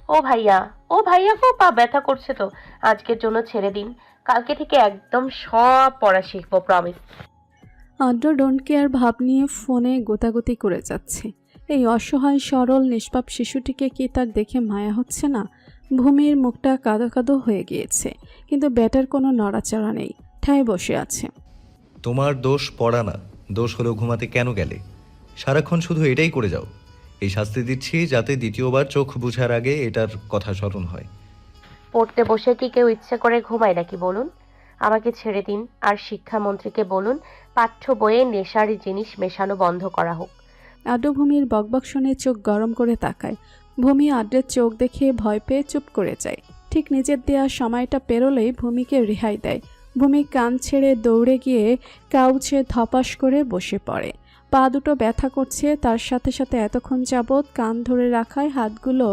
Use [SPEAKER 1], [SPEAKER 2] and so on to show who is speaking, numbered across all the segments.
[SPEAKER 1] ও ভাইয়া, ও ভাইয়া গো, পা ব্যথা করছে তো। আজকের জন্য ছেড়ে দিন, কালকে থেকে একদম সব পড়া শিখবো, প্রমিস।
[SPEAKER 2] আদ্র ডোন্ট কেয়ার ভাব নিয়ে ফোনে গোতাগুতি করে যাচ্ছে। এই অসহায় সরল নিষ্পাপ শিশুটিকে কি তার দেখে মায়া হচ্ছে না? ভূমির মুখটা কাদো কাদো হয়ে গিয়েছে, কিন্তু ব্যাটার কোনো নড়াচড়া নেই, ঠায় বসে আছে।
[SPEAKER 3] তোমার দোষ পড়া না, দোষ হলেও ঘুমাতে কেন গেলে? সারাক্ষণ শুধু এটাই করে যাও। এই শাস্তি দিচ্ছি যাতে দ্বিতীয়বার চোখ বুঝার আগে এটার কথা স্মরণ হয়।
[SPEAKER 1] পড়তে বসে কি কেউ ইচ্ছে করে ঘুমায় নাকি বলুন? আমাকে ছেড়ে দিন, আর শিক্ষামন্ত্রীকে বলুন পাঠ্য বইয়ে নেশার জিনিস মেশানো বন্ধ করা হোক।
[SPEAKER 2] আদ্র ভূমির বকবক শুনে চোখ গরম করে তাকায়। ভূমি আদ্রের চোখ দেখে ভয় পেয়ে চুপ করে যায়। ঠিক নিজের দেওয়া সময়টা পেরোলেই ভূমিকে রেহাই দেয়। ভূমি কান ছেড়ে দৌড়ে গিয়ে কাউচে ধপাস করে বসে পড়ে। পা দুটো ব্যথা করছে, তার সাথে সাথে এতক্ষণ যাবৎ কান ধরে রাখায় হাতগুলো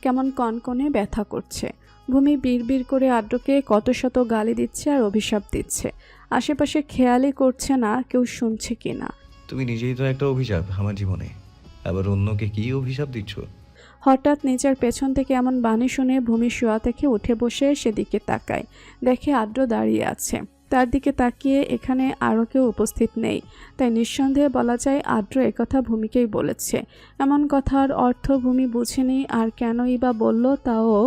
[SPEAKER 2] কেমন কনকনে ব্যথা করছে। ভূমি বিড়বিড় করে আদ্রকে কত শত গালি দিচ্ছে আর অভিশাপ দিচ্ছে। আশেপাশে খেয়ালই করছে না কেউ শুনছে কিনা।
[SPEAKER 3] তুমি নিজেই তো একটা অভিশাপ আমার জীবনে, আবার অন্যকে কি অভিশাপ দিচ্ছ?
[SPEAKER 2] হঠাৎ নিজের পেছন থেকে এমন বাণী শুনে ভূমি শোয়া থেকে উঠে বসে সেদিকে তাকায়। দেখে আদ্র দাঁড়িয়ে আছে। তার দিকে তাকিয়ে এখানে আরও কেউ উপস্থিত নেই, তাই নিঃসন্দেহে বলা যায় আদ্র একথা ভূমিকেই বলেছে। এমন কথার অর্থ ভূমি বুঝেনি, আর কেনই বা বলল তাও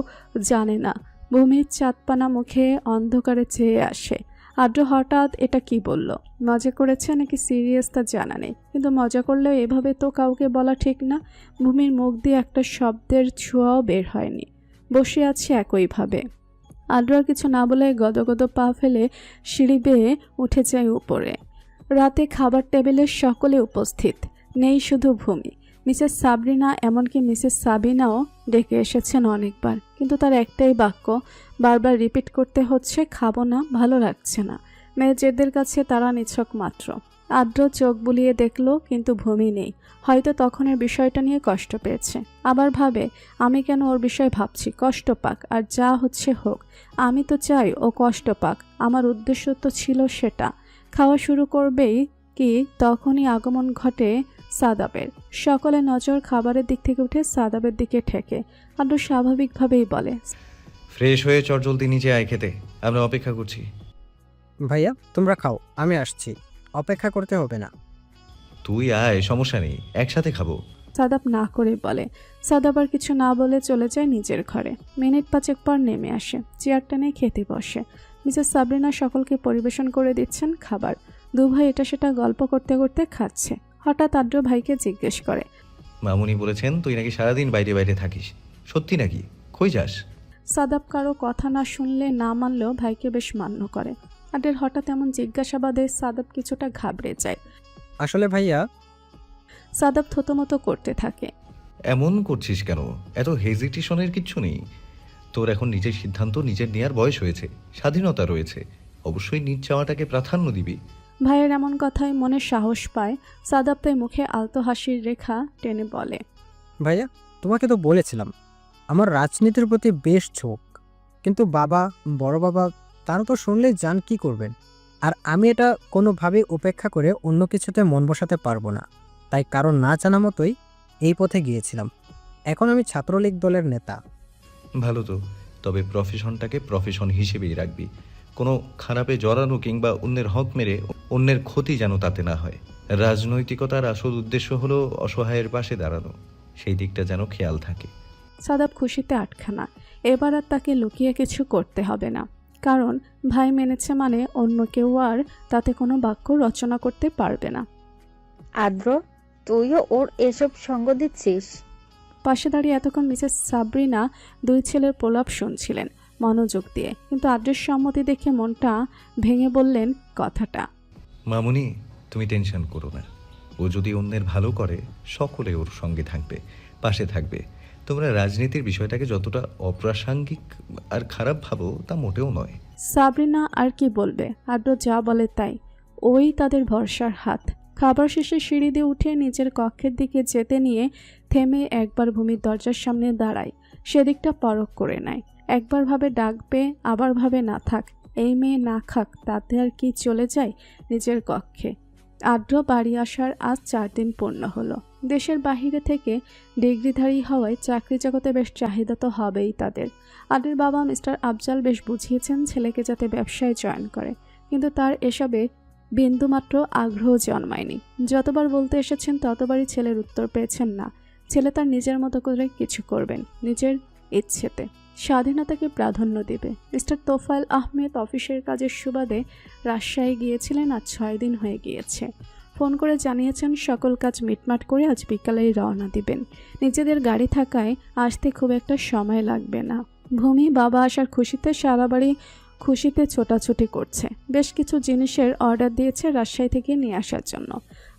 [SPEAKER 2] জানে না। ভূমির চাঁদপানা মুখে অন্ধকারে চেয়ে আসে। আদ্র হঠাৎ এটা কি বলল? মজা করেছে নাকি সিরিয়াস তা জানা নেই, কিন্তু মজা করলেও এভাবে তো কাউকে বলা ঠিক না। ভূমির মুখ দিয়ে একটা শব্দের ছোঁয়াও বের হয়নি। বসে আছে একইভাবে। আদ্র আর কিছু না বলে গদগদ পা ফেলে সিঁড়ি বেয়ে উঠে যায় উপরে। রাতে খাবার টেবিলে সকলে উপস্থিত, নেই শুধু ভূমি। মিসেস সাবরিনা, এমনকি মিসেস সাবিনাও ডেকে এসেছেন অনেকবার, কিন্তু তার একটাই বাক্য বারবার রিপিট করতে হচ্ছে, খাবো না, ভালো লাগছে না। মেয়েদের কাছে তারা নিছক মাত্র। আদ্র চোখ বুলিয়ে দেখল, কিন্তু ভূমি নেই। হয়তো তখনের বিষয়টা নিয়ে কষ্ট পেয়েছে। আবার ভাবে, আমি কেন ওর বিষয় ভাবছি, কষ্ট পাক, আর যা হচ্ছে হোক। আমি তো চাই ও কষ্ট পাক, আমার উদ্দেশ্য তো ছিল সেটা। খাওয়া শুরু করবেই কি তখনই আগমন ঘটে সাদাবের। সকলে নজর খাবারের দিক থেকে উঠে সাদাবের দিকে ঠেকে। আদ্র স্বাভাবিকভাবেই বলে,
[SPEAKER 3] ফ্রেশ হয়ে চটজলদি নিচে আয় খেতে, আমরা অপেক্ষা করছি।
[SPEAKER 4] ভাইয়া তোমরা খাও, আমি আসছি, অপেক্ষা করতে হবে না।
[SPEAKER 3] তুই আয়, সমস্যা নেই, একসাথে খাবো।
[SPEAKER 2] সাদাব না করে বলে। সাদাব আর কিছু না বলে চলে যায় নিজের ঘরে। মিনিট পাঁচেক পর নেমে আসে, চেয়ার টেনে খেতে বসে। মিসেস সাবরিনা সকলকে পরিবেশন করে দিচ্ছেন খাবার। দু ভাই এটা সেটা গল্প করতে করতে খাচ্ছে। হঠাৎ আদ্র ভাইকে জিজ্ঞেস করে,
[SPEAKER 3] মামুনি বলেছেন তুই নাকি সারাদিন বাইরে বাইরে থাকিস, সত্যি নাকি? কই যাস?
[SPEAKER 2] সাদাব কারো কথা না শুনলে না মানলেও ভাইকে বেশ মান্য করে। আদ্রের হঠাৎ এমন জিজ্ঞাসাবাদে সাদাব কিছুটা ঘাবড়ে যায়।
[SPEAKER 4] আসলে ভাইয়া,
[SPEAKER 2] সাদাব থতমত করতে থাকে।
[SPEAKER 3] এমন করছিস কেন? এত হেজিটেশনের কিচ্ছু নেই। তোর এখন নিজের সিদ্ধান্ত নিজের নেয়ার বয়স হয়েছে, স্বাধীনতা রয়েছে, অবশ্যই নিজ চাওয়াটাকে প্রাধান্য দিবি।
[SPEAKER 2] ভাইয়ের এমন কথায় মনে সাহস পায়। সাদাব তাই মুখে আলতো হাসির রেখা টেনে বলে,
[SPEAKER 4] ভাইয়া তোমাকে তো বলেছিলাম আমার রাজনীতির প্রতি বেশ ঝোঁক, কিন্তু বাবা, বড় বাবা, তারা তো শুনলেই জান কি করবেন। আর আমি এটা কোনোভাবেই উপেক্ষা করে অন্য কিছুতে মন বসাতে পারবো না। তাই কারণ না জানা মতোই এই পথে গিয়েছিলাম। এখন আমি ছাত্রলীগ দলের নেতা।
[SPEAKER 3] ভালো তো, তবে প্রফেশনটাকে প্রফেশন হিসেবেই রাখবি। কোনো খারাপে জড়ানো কিংবা অন্যের হক মেরে অন্যের ক্ষতি যেন তাতে না হয়। রাজনৈতিকতার আসল উদ্দেশ্য হলো অসহায়ের পাশে দাঁড়ানো, সেই দিকটা যেন খেয়াল থাকে।
[SPEAKER 2] সাদাব খুশিতে আটখানা। এবার আর তাকে লুকিয়ে কিছু করতে হবে না, কারণ ভাই মেনেছে মানে অন্য কেউ আর তাতে কোনো বাক্য রচনা করতে পারবে না।
[SPEAKER 5] আদ্র, তুইও ওর এসব সঙ্গ দিচ্ছিস?
[SPEAKER 2] পাশে দাঁড়িয়ে এতক্ষণ মিসেস সাবরিনা দুই ছেলের প্রলাপ শুনছিলেন মনোযোগ দিয়ে, কিন্তু আদ্রের সম্মতি দেখে মনটা ভেঙে বললেন কথাটা।
[SPEAKER 3] মামুনি, তুমি টেনশন করো না। ও যদি অন্যের ভালো করে সকলে ওর সঙ্গে থাকবে, পাশে থাকবে। তোমরা রাজনীতির বিষয়টাকে যতটা অপ্রাসঙ্গিক আর খারাপ ভাবো তা মোটেও নয়।
[SPEAKER 2] সাবরিনা আর কি বলবে, আদ্র যা বলে তাই। ওই তাদের ভরসার হাত। খাবার শেষে সিঁড়ি দিয়ে উঠে নিজের কক্ষের দিকে যেতে নিয়ে থেমে একবার ভূমির দরজার সামনে দাঁড়ায়। সেদিকটা পরখ করে নেয়। একবার ভাবে ডাকবে, আবার ভাবে না থাক, এই মেয়ে না খাক তাতে আর কি, চলে যায় নিজের কক্ষে। আদ্র বাড়ি আসার আজ 4 দিন পূর্ণ হলো। দেশের বাহিরে থেকে ডিগ্রিধারী হওয়ায় চাকরি জগতে বেশ চাহিদা তো হবেই তাদের। আদ্রের বাবা মিস্টার আফজাল বেশ বুঝিয়েছেন ছেলেকে যাতে ব্যবসায় জয়েন করে, কিন্তু তার এসবে বিন্দুমাত্র আগ্রহ জন্মায়নি। যতবার বলতে এসেছেন ততবারই ছেলের উত্তর পেয়েছেন না। ছেলে তার নিজের মতো করে কিছু করবেন, নিজের ইচ্ছেতে, স্বাধীনতাকে প্রাধান্য দেবে। মিস্টার তোফায়েল আহমেদ অফিসের কাজের সুবাদে রাজশাহী গিয়েছিলেন, আজ 6 দিন হয়ে গিয়েছে। ফোন করে জানিয়েছেন সকল কাজ মিটমাট করে আজ বিকালেই রওনা দিবেন। নিজেদের গাড়ি থাকায় আসতে খুব একটা সময় লাগবে না। ভূমি বাবা আসার খুশিতে সারা বাড়ি খুশিতে ছোটাছুটি করছে। বেশ কিছু জিনিসের অর্ডার দিয়েছে রাজশাহী থেকে নিয়ে আসার জন্য।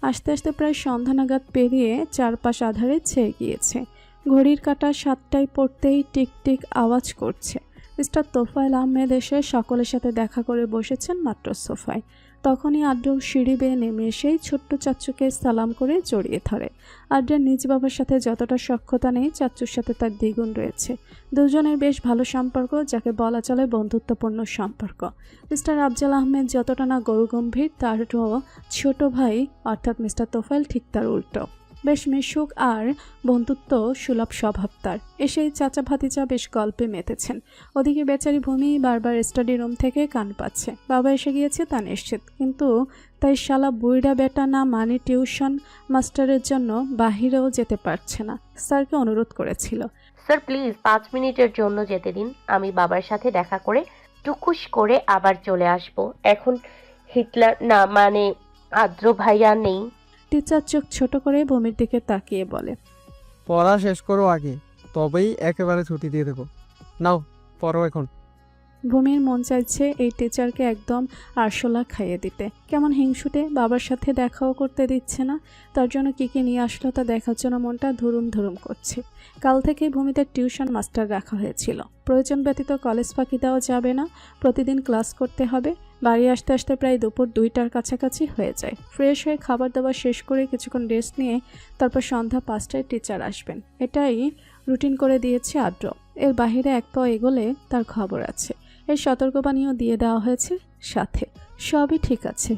[SPEAKER 2] আস্তে আস্তে প্রায় সন্ধ্যা নাগাদ পেরিয়ে চারপাশ আধারে ছেয়ে গিয়েছে। ঘড়ির কাঁটা 7টায় পড়তেই টিকটিক আওয়াজ করছে। মিস্টার তোফায়েল আহমেদ এসে সকলের সাথে দেখা করে বসেছেন মাত্র সোফায়। তখনই আদ্র সিঁড়ি বেয়ে নেমে এসেই ছোট্ট চাচ্চুকে সালাম করে জড়িয়ে ধরে। আদ্রের নিজ বাবার সাথে যতটা সখ্যতা নেই, চাচ্চুর সাথে তার দ্বিগুণ রয়েছে। দুজনের বেশ ভালো সম্পর্ক, যাকে বলা চলে বন্ধুত্বপূর্ণ সম্পর্ক। মিস্টার আফজাল আহমেদ যতটা না গরুগম্ভীর, তারও ছোট ভাই অর্থাৎ মিস্টার তোফায়েল ঠিক তার উল্টো। বেশ মিশুক আর বন্ধুত্ব সুলভ স্বভাব তার। এসেই চাচা ভাতিজা বেশ গল্পে মেতেছেন। ওদিকে বেচারি ভূমি বারবার স্টাডি রুম থেকে কান পাচ্ছে। বাবা এসে গিয়েছে তা নিশ্চিত, কিন্তু তাই শালা বুইড়া বেটা না মানে টিউশন মাস্টারের জন্য বাহিরেও যেতে পারছে না। স্যারকে অনুরোধ করেছিল,
[SPEAKER 1] স্যার প্লিজ 5 মিনিটের জন্য যেতে দিন, আমি বাবার সাথে দেখা করে টুকুস করে আবার চলে আসব। এখন হিটলার না মানে আদ্র ভাইয়া নেই।
[SPEAKER 2] টিচার চোখ ছোট করে ভূমির দিকে তাকিয়ে বলে,
[SPEAKER 4] পড়া শেষ করো আগে, তবেই একেবারে ছুটি দিয়ে দেবো। নাও পড়ো এখন।
[SPEAKER 2] ভূমির মন চাইছে এই টিচারকে একদম আরশোলা খাইয়ে দিতে। কেমন হিংসুটে, বাবার সাথে দেখাও করতে দিচ্ছে না। তার জন্য কী কী নিয়ে আসলো তা দেখার জন্য মনটা ধুরুম ধুরুম করছে। কাল থেকেই ভূমিতে টিউশন মাস্টার রাখা হয়েছিল। প্রয়োজন ব্যতীত কলেজ ফাঁকি দেওয়া যাবে না, প্রতিদিন ক্লাস করতে হবে। বাড়ি আসতে আসতে প্রায় দুপুর 2টার কাছাকাছি হয়ে যায়। ফ্রেশ হয়ে খাবার দাবার শেষ করে কিছুক্ষণ রেস্ট নিয়ে তারপর সন্ধ্যা 5টায় টিচার আসবেন। এটাই রুটিন করে দিয়েছে আদ্র। এর বাইরে এক পাও এগোলে তার খবর আছে। এর সতর্কবাণীও দিয়ে দেওয়া হয়েছে সাথে। সবই ঠিক আছে,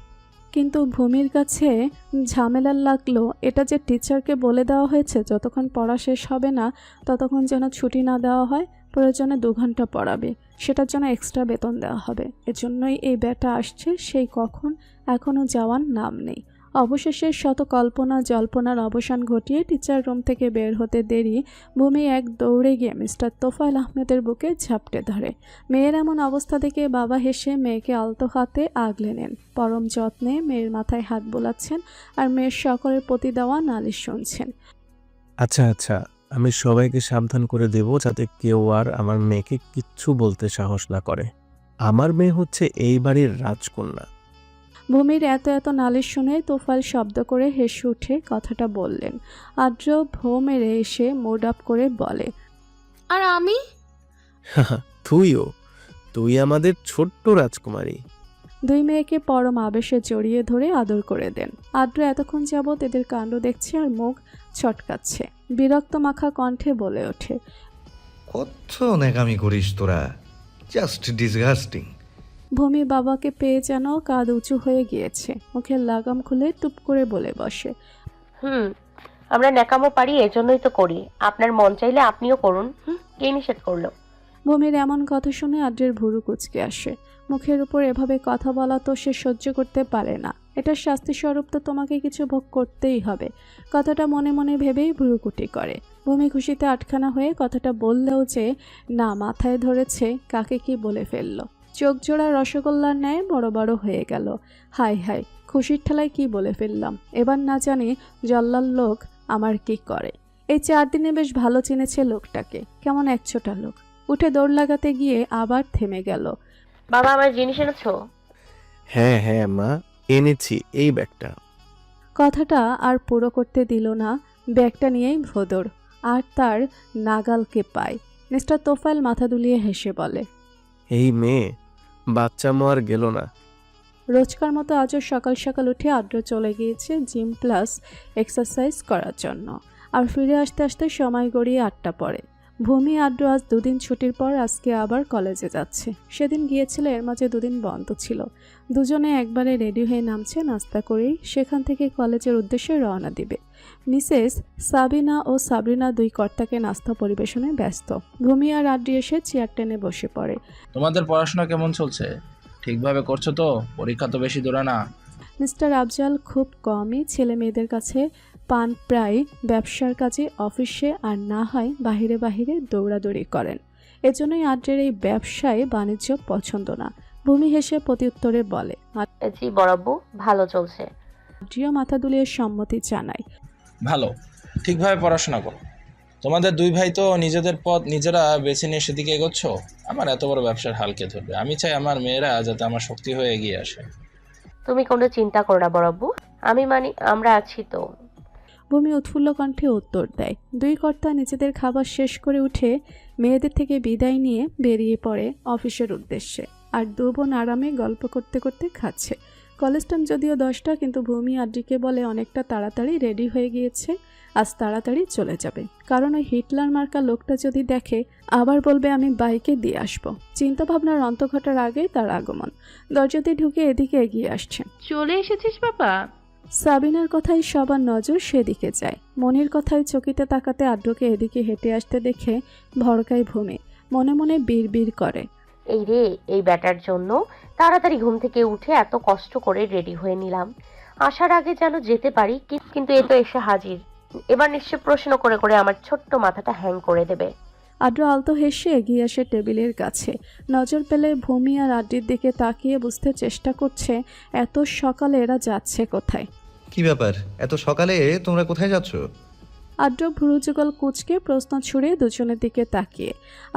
[SPEAKER 2] কিন্তু ভূমির কাছে ঝামেলার লাগলো এটা যে টিচারকে বলে দেওয়া হয়েছে যতক্ষণ পড়া শেষ হবে না ততক্ষণ যেন ছুটি না দেওয়া হয়। প্রয়োজনে 2 ঘন্টা পড়াবে, সেটার জন্য এক্সট্রা বেতন দেওয়া হবে। এজন্যই এই ব্যাটা আসছে সেই কখন, এখনও যাওয়ার নাম নেই। অবশেষে শত কল্পনা জল্পনার অবসান ঘটিয়ে টিচার রুম থেকে বের হতে দেরি ভূমি এক দৌড়ে গিয়ে মিস্টার তোফায়েল আহমেদের বুকে ঝাপটে ধরে। মেয়ের এমন অবস্থা দেখে বাবা হেসে মেয়েকে আলতো হাতে আগলে নেন। পরম যত্নে মেয়ের মাথায় হাত বোলাচ্ছেন আর মেয়ের সকলের প্রতি দেওয়া নালিশ শুনছেন।
[SPEAKER 6] আচ্ছা আচ্ছা, আমি সবাইকে সাবধান করে দেব যাতে কেউ আর আমার মেয়েকে কিচ্ছু বলতে সাহস না করে। আমার মেয়ে হচ্ছে এই বাড়ির রাজকন্যা।
[SPEAKER 2] ভূমির এত এত নালিশ শুনে তোফায়েল শব্দ করে হেসে উঠে কথাটা বললেন। আদ্র ভো মেরে এসে মুড আপ করে বলে,
[SPEAKER 7] আর আমি?
[SPEAKER 6] তুই আমাদের ছোট্ট রাজকুমারী।
[SPEAKER 2] 2 মেয়েকে পরম আবেশে জড়িয়ে ধরে আদর করে দেন। আদ্র এতক্ষণ যাবৎ এদের কাণ্ড দেখছে আর মুখ ছটকাচ্ছে। বিরক্ত মাখা কণ্ঠে বলে ওঠে,
[SPEAKER 3] কত ন্যাকামি করিস তোরা, জাস্ট ডিসগাস্টিং।
[SPEAKER 2] ভূমি বাবাকে পেয়ে যেন কাঁধ উঁচু হয়ে গিয়েছে। মুখের লাগাম খুলে টুপ করে বলে বসে,
[SPEAKER 1] আমরা ন্যাকামো পারি, এজন্যই তো করি। আপনার মন চাইলে আপনিও করুন। কে নিষেধ করলো?
[SPEAKER 2] ভূমির এমন কথা শুনে আদ্রের ভুরু কুঁচকে আসে। মুখের উপর এভাবে কথা বলা তো সে সহ্য করতে পারে না। এটার শাস্তিস্বরূপ তো তোমাকে কিছু ভোগ করতেই হবে। কথাটা মনে মনে ভেবেই ভুরুকুটি করে। ভূমি খুশিতে আটখানা হয়ে কথাটা বললেও যে না মাথায় ধরেছে কাকে কি বলে ফেলল। চোখ জোড়া রসগোল্লার ন্যায় বড় বড় হয়ে গেল। হাই হাই, খুশির ঠেলায় কি বলে ফেললাম। এবার না জানি জল্লার লোক আমার কি করে। এই 4 দিনে বেশ ভালো চিনেছে লোকটাকে। কেমন একছোটা লোক। উঠে দৌড় লাগাতে গিয়ে আবার থেমে গেল।
[SPEAKER 1] বাবা আমার জিনিস এনেছো?
[SPEAKER 6] হ্যাঁ হ্যাঁ মা, এনেছি এই ব্যাগটা।
[SPEAKER 2] কথাটা আর পুরো করতে দিল না। ব্যাগটা নিয়েই ভোদর আর তার নাগালকে পায়। মিস্টার তোফায়েল মাথা দুলিয়ে হেসে বলে,
[SPEAKER 6] এই মেয়ে বাচ্চা আর গেল না।
[SPEAKER 2] রোজকার মতো আজও সকাল সকাল উঠে আদ্র চলে গিয়েছে জিম প্লাস এক্সারসাইজ করার জন্য। আর ফিরে আসতে আসতে সময় গড়িয়ে 8টা পড়ে। ভূমি আদ্র আজ দুদিন ছুটির পর আজকে আবার কলেজে যাচ্ছে। সেদিন গিয়েছিল, এর মাঝে দুদিন বন্ধ ছিল। দুজনে একবারে রেডি হয়ে নামছে, নাস্তা করেই সেখান থেকে কলেজের উদ্দেশ্যে রওনা দিবে। মিসেস সাবিনা ও সাবরিনা দুই কর্তাকে নাস্তা পরিবেশনে ব্যস্ত। ভূমি আর আদ্রি এসে চেয়ার টেনে বসে পড়ে।
[SPEAKER 7] তোমাদের পড়াশোনা কেমন চলছে? ঠিকভাবে করছো তো? পরীক্ষা তো বেশি দূরে না।
[SPEAKER 2] মিস্টার আফজাল খুব কমই ছেলে মেয়েদের কাছে পান, প্রায় ব্যবসার কাজে অফিসে আর না হয় বাহিরে বাহিরে দৌড়াদৌড়ি করেন। এজন্যই আদ্রের এই ব্যবসায় বাণিজ্য পছন্দ না। ভূমি হেসে প্রত্যুত্তরে বলে।
[SPEAKER 1] জি বড়াব্বু, ভালো চলছে।
[SPEAKER 2] আদ্রিও মাথা দুলিয়ে সম্মতি জানায়।
[SPEAKER 7] ভালো, ঠিকভাবে পড়াশোনা করো। তোমাদের দুই ভাই তো নিজেদের পথ নিজেরা বেছে নিয়ে সেদিকে এগোচ্ছ। আমার এত বড় ব্যবসার হালকে ধরবে। আমি চাই আমার মেয়েরা যাতে আমার শক্তি হয়ে এগিয়ে আসে।
[SPEAKER 1] তুমি কোনো চিন্তা করো না বড়াব্বু, আমরা আছি তো।
[SPEAKER 2] ভূমি উৎফুল্ল কণ্ঠে উত্তর দেয়। দুই কর্তা নিজেদের খাবার শেষ করে উঠে মেয়েদের থেকে বিদায় নিয়ে বেরিয়ে পড়ে অফিসের উদ্দেশ্যে। আর দু বোন আরামে গল্প করতে করতে খাচ্ছে। কলেজ টাইম যদিও 10টা, কিন্তু ভূমি আদ্রিকে বলে অনেকটা তাড়াতাড়ি রেডি হয়ে গিয়েছে, আজ তাড়াতাড়ি চলে যাবে। কারণ ওই হিটলার মার্কা লোকটা যদি দেখে আবার বলবে আমি বাইকে দিয়ে আসবো। চিন্তাভাবনার অন্ত ঘটার আগেই তার আগমন। দরজা দিয়ে ঢুকে এদিকে এগিয়ে আসছে।
[SPEAKER 8] চলে এসেছিস বাবা?
[SPEAKER 2] সাবিনার কথাই সবার নজর সেদিকে যায়। মনির কথায় চকিতে তাকাতে আদ্রকে এদিকে হেঁটে আসতে দেখে ভড়কায় ভূমি। মনে মনে বিড়বিড় করে,
[SPEAKER 1] এই রে, এই ব্যাটার জন্য তাড়াতাড়ি ঘুম থেকে উঠে এত কষ্ট করে রেডি হয়ে নিলাম, আসার আগে যেন যেতে পারি, কিন্তু এ তো এসে হাজির। এবার নিশ্চয় প্রশ্ন করে করে আমার ছোট্ট মাথাটা হ্যাং করে দেবে।
[SPEAKER 2] আদ্র আলতো হেসে এগিয়ে আসে টেবিলের কাছে। নজর পেলে ভূমি আর আদ্রির দিকে তাকিয়ে বুঝতে চেষ্টা করছে এত সকালে এরা যাচ্ছে কোথায়।
[SPEAKER 3] কি ব্যাপার, এত সকালে তোমরা কোথায় যাচ্ছ?
[SPEAKER 2] আদ্র ভ্রুযুগল কুঁচকে প্রশ্ন ছুড়ে দুজনের দিকে তাকিয়ে।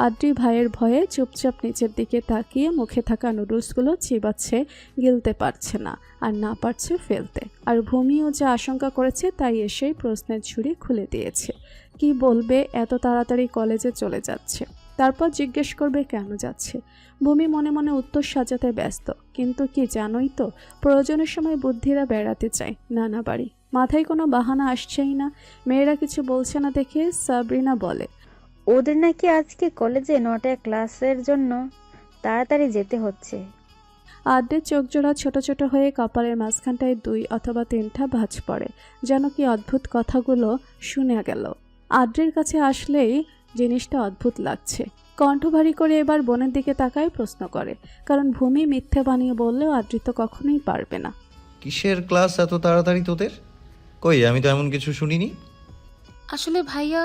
[SPEAKER 2] আদ্রি ভাইয়ের ভয়ে চুপচাপ নিচের দিকে তাকিয়ে মুখে থাকা নুডলসগুলো চিবাচ্ছে, গিলতে পারছে না, আর না পারছে ফেলতে। আর ভূমিও যা আশঙ্কা করেছে তাই এসেই প্রশ্নের ঝুড়ি খুলে দিয়েছে। কি বলবে, এত তাড়াতাড়ি কলেজে চলে যাচ্ছে, তারপর জিজ্ঞেস করবে কেন যাচ্ছে। ভূমি মনে মনে উত্তর সাজাতে ব্যস্ত। কিন্তু কি জানোই তো, প্রয়োজনের সময় বুদ্ধিরা বেড়াতে চায় নানা বাড়ি। মাথায় কোনো বাহানা আসছেই না। মেয়েরা কিছু বলছে না দেখে সাবরিনা বলে,
[SPEAKER 5] ওদের নাকি আজকে কলেজে 9টায় ক্লাসের জন্য তাড়াতাড়ি যেতে হচ্ছে।
[SPEAKER 2] আদ্রের চোখ জোড়া ছোট ছোট হয়ে কপালের মাঝখানটায় 2 অথবা 3টা ভাঁজ পড়ে। যেন কি অদ্ভুত কথাগুলো শুনে গেল। আদ্রের কাছে আসলেই জিনিসটা অদ্ভুত লাগছে। কণ্ঠ ভারী করে এবার বোনের দিকে তাকায়, প্রশ্ন করে। কারণ ভূমি মিথ্যে বানিয়ে বললেও আদ্রি তো কখনোই পারবে না।
[SPEAKER 3] কিসের ক্লাস এত তাড়াতাড়ি তোদের? কই, আমি তো এমন কিছু শুনিনি।
[SPEAKER 8] আসলে ভাইয়া,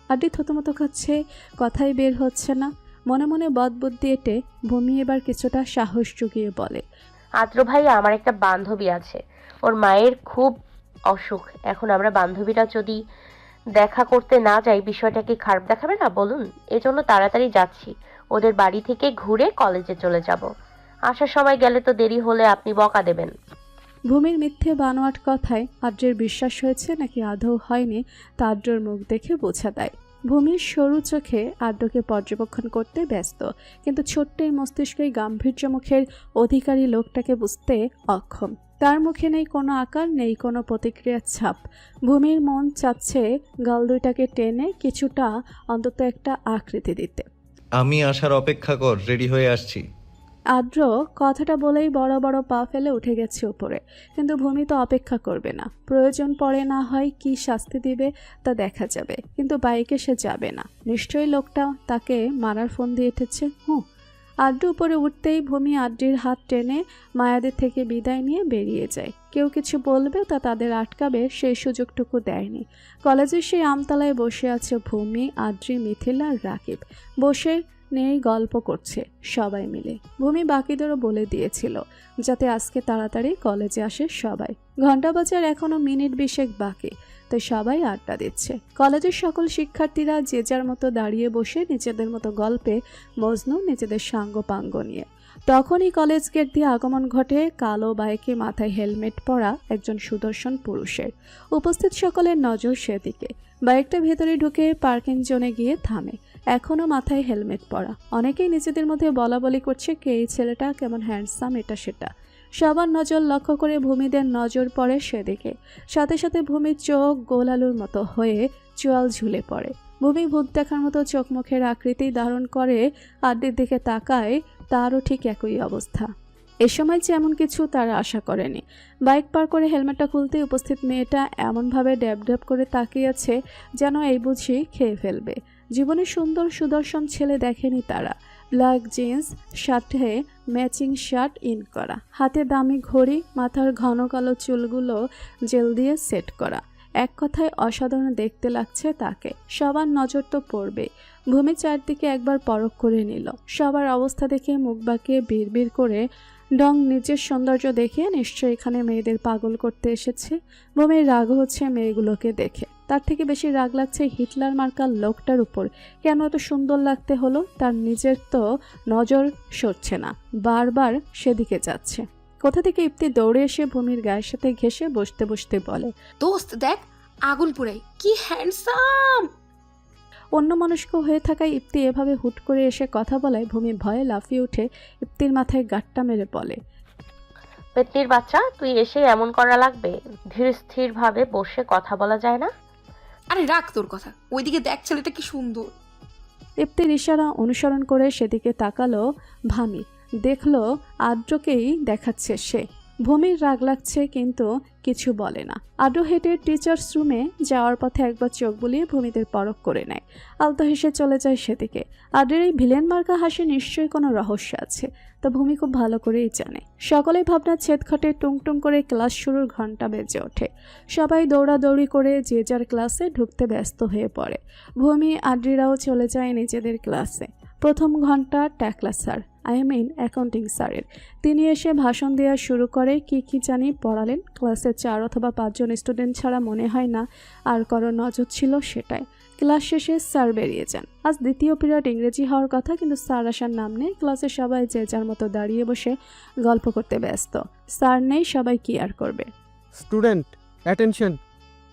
[SPEAKER 2] আদ্রি থতমতো খাচ্ছে, কথাই বের হচ্ছে না। মনে মনে বদবুদ্ধি এঁটে ভূমি এবার কিছুটা সাহস জুগিয়ে বলে,
[SPEAKER 1] আদ্র ভাইয়া, আমার একটা বান্ধবী আছে, ওর মায়ের খুব অসুখ। এখন আমরা বান্ধবীরা যদি দেখা করতে না যাই, বিষয়টা কি খারাপ দেখাবে না বলুন? এজন্য তাড়াতাড়ি যাচ্ছি, ওদের বাড়ি থেকে ঘুরে কলেজে চলে যাব। আসার সময় গেলে তো দেরি হলে আপনি বকা দেবেন।
[SPEAKER 2] ভূমির মিথ্যে বানোয়াট কথায় আদ্রের বিশ্বাস হয়েছে নাকি আদৌ হয়নি তা আদ্রর মুখ দেখে বোঝা দেয়। ভূমির সরু চোখে আদ্রকে পর্যবেক্ষণ করতে ব্যস্ত, কিন্তু ছোট্ট এই মস্তিষ্কের গাম্ভীর্য মুখের অধিকারী লোকটাকে বুঝতে অক্ষম। তার মুখে নেই কোনো আকার, নেই কোনো প্রতিক্রিয়ার ছাপ। ভূমির মন চাচ্ছে গাল দুইটাকে টেনে কিছুটা অন্তত একটা আকৃতি দিতে।
[SPEAKER 3] আমি আসার অপেক্ষা কর, রেডি হয়ে আসছি।
[SPEAKER 2] আদ্র কথাটা বলেই বড় বড় পা ফেলে উঠে গেছে উপরে। কিন্তু ভূমি তো অপেক্ষা করবে না। প্রয়োজন পড়ে না হয় কি শাস্তি দিবে তা দেখা যাবে, কিন্তু বাইকে সে যাবে না। নিশ্চয়ই লোকটা তাকে মারার ফোন দিয়ে এঁটেছে। আদ্র উপরে উঠতেই ভূমি আদ্রির হাত টেনে মায়াদের থেকে বিদায় নিয়ে বেরিয়ে যায়। কেউ কিছু বলবে তা তাদের আটকাবে সেই সুযোগটুকু দেয়নি। কলেজের সেই আমতলায় বসে আছে ভূমি, আদ্রি, মিথিল আর রাকিব। বসে নেই, গল্প করছে সবাই মিলে। ভূমি বাকিদেরও বলে দিয়েছিল যাতে আজকে তাড়াতাড়ি কলেজে আসে সবাই। ঘন্টা বাজার এখনো মিনিট 20 বাকি, তাই সবাই আড্ডা দিচ্ছে। কলেজের সকল শিক্ষার্থীরা যে যার মতো দাঁড়িয়ে বসে নিজেদের মতো গল্পে মজনু, নিজেদের সাঙ্গপাঙ্গ নিয়ে। তখনই কলেজ গেট দিয়ে আগমন ঘটে কালো বাইকে মাথায় হেলমেট পরা একজন সুদর্শন পুরুষের। উপস্থিত সকলের নজর সেদিকে। বাইকটা ভেতরে ঢুকে পার্কিং জোনে গিয়ে থামে। এখনও মাথায় হেলমেট পরা। অনেকেই নিজেদের মধ্যে বলাবলি করছে কে এই ছেলেটা, কেমন হ্যান্ডসাম, এটা সেটা। সবার নজর লক্ষ্য করে ভূমিদের নজর পড়ে সেদিকে। সাথে সাথে ভূমির চোখ গোল আলুর মতো হয়ে চোয়াল ঝুলে পড়ে। ভূমি ভূত দেখার মতো চোখ মুখের আকৃতি ধারণ করে আড্ডির দিকে তাকায়, তারও ঠিক একই অবস্থা। এ সময় যে এমন কিছু তারা আশা করেনি। বাইক পার করে হেলমেটটা খুলতে উপস্থিত মেয়েটা এমনভাবে ড্যাব ড্যাব করে তাকিয়েছে যেন এই বুঝি খেয়ে ফেলবে। জীবনে সুন্দর সুদর্শন ছেলে দেখেনি তারা। ব্ল্যাক জিন্স, সাথে ম্যাচিং শার্ট ইন করা, হাতে দামি ঘড়ি, মাথার ঘন কালো চুলগুলো জেল দিয়ে সেট করা। এক কথায় অসাধারণ দেখতে লাগছে তাকে। সবার নজর তো পড়বে। ভূমি চারদিকে একবার পরখ করে নিল। সবার অবস্থা দেখে মুখ বাঁকিয়ে বিড়বিড় করে ডং নিজের সৌন্দর্য দেখে নিশ্চয়ই এখানে মেয়েদের পাগল করতে এসেছে। ভূমির রাগ হচ্ছে মেয়েগুলোকে দেখে। তার থেকে বেশি রাগ লাগছে হিটলার মার্কার লোকটার উপর। কেন এত সুন্দর লাগতে হলো? তার নিজের তো নজর সরছে না, বারবার সেদিকে যাচ্ছে। কোথা থেকে ইপ্তি দৌড়ে এসে ভূমির গায়ের সাথে ঘেঁষে বসতে বসতে বলে,
[SPEAKER 8] দোস্ত দেখ, আগুন পুরাই, কি হ্যান্ডসাম।
[SPEAKER 2] অন্য মনস্ক হয়ে থাকায় ইপ্তি এভাবে হুট করে এসে কথা বলায় ভূমি ভয়ে লাফিয়ে উঠে ইপ্তির মাথায় গাঁটটা মেরে বলে,
[SPEAKER 1] পেতনির বাচ্চা, তুই এসে এমন করা লাগবে? ধীর স্থির ভাবে বসে কথা বলা যায় না?
[SPEAKER 8] আরে রাখ তোর কথা, ওইদিকে দেখ ছেলেটা কি সুন্দর।
[SPEAKER 2] ইপ্তির ইশারা অনুসরণ করে সেদিকে তাকালো ভামি। দেখলো আদ্রকেই দেখাচ্ছে সে। ভূমির রাগ লাগছে কিন্তু কিছু বলে না। আদ্র হেঁটে টিচার্স রুমে যাওয়ার পথে একবার চোখ বুলিয়ে ভূমিদের পরখ করে নেয়। আলতো হেসে চলে যায় সেদিকে। আদ্রের এই ভিলেন মার্কা হাসি নিশ্চয়ই কোনো রহস্য আছে, তা ভূমি খুব ভালো করেই জানে। সকলেই ভাবনা ছেদ ঘটে টুংটুং করে ক্লাস শুরুর ঘন্টা বেজে ওঠে। সবাই দৌড়াদৌড়ি করে যে যার ক্লাসে ঢুকতে ব্যস্ত হয়ে পড়ে। ভূমি আদ্রিরাও চলে যায় নিজেদের ক্লাসে। প্রথম ঘন্টা ট্যাকলা স্যার, অ্যাকাউন্টিং স্যারের। তিনি এসে ভাষণ দেওয়া শুরু করে। কি জানি পড়ালেন। ক্লাসে 4 অথবা 5 জন স্টুডেন্ট ছাড়া মনে হয় না আর কারো নজর ছিল সেটাই। ক্লাস শেষে স্যার বেরিয়ে যান। আজ দ্বিতীয় পিরিয়ড ইংরেজি হওয়ার কথা, কিন্তু স্যার আসার নাম নেই। ক্লাসে সবাই যে যার মতো দাঁড়িয়ে বসে গল্প করতে ব্যস্ত। স্যার নেই, সবাই কি আর করবে।
[SPEAKER 4] স্টুডেন্ট অ্যাটেনশন,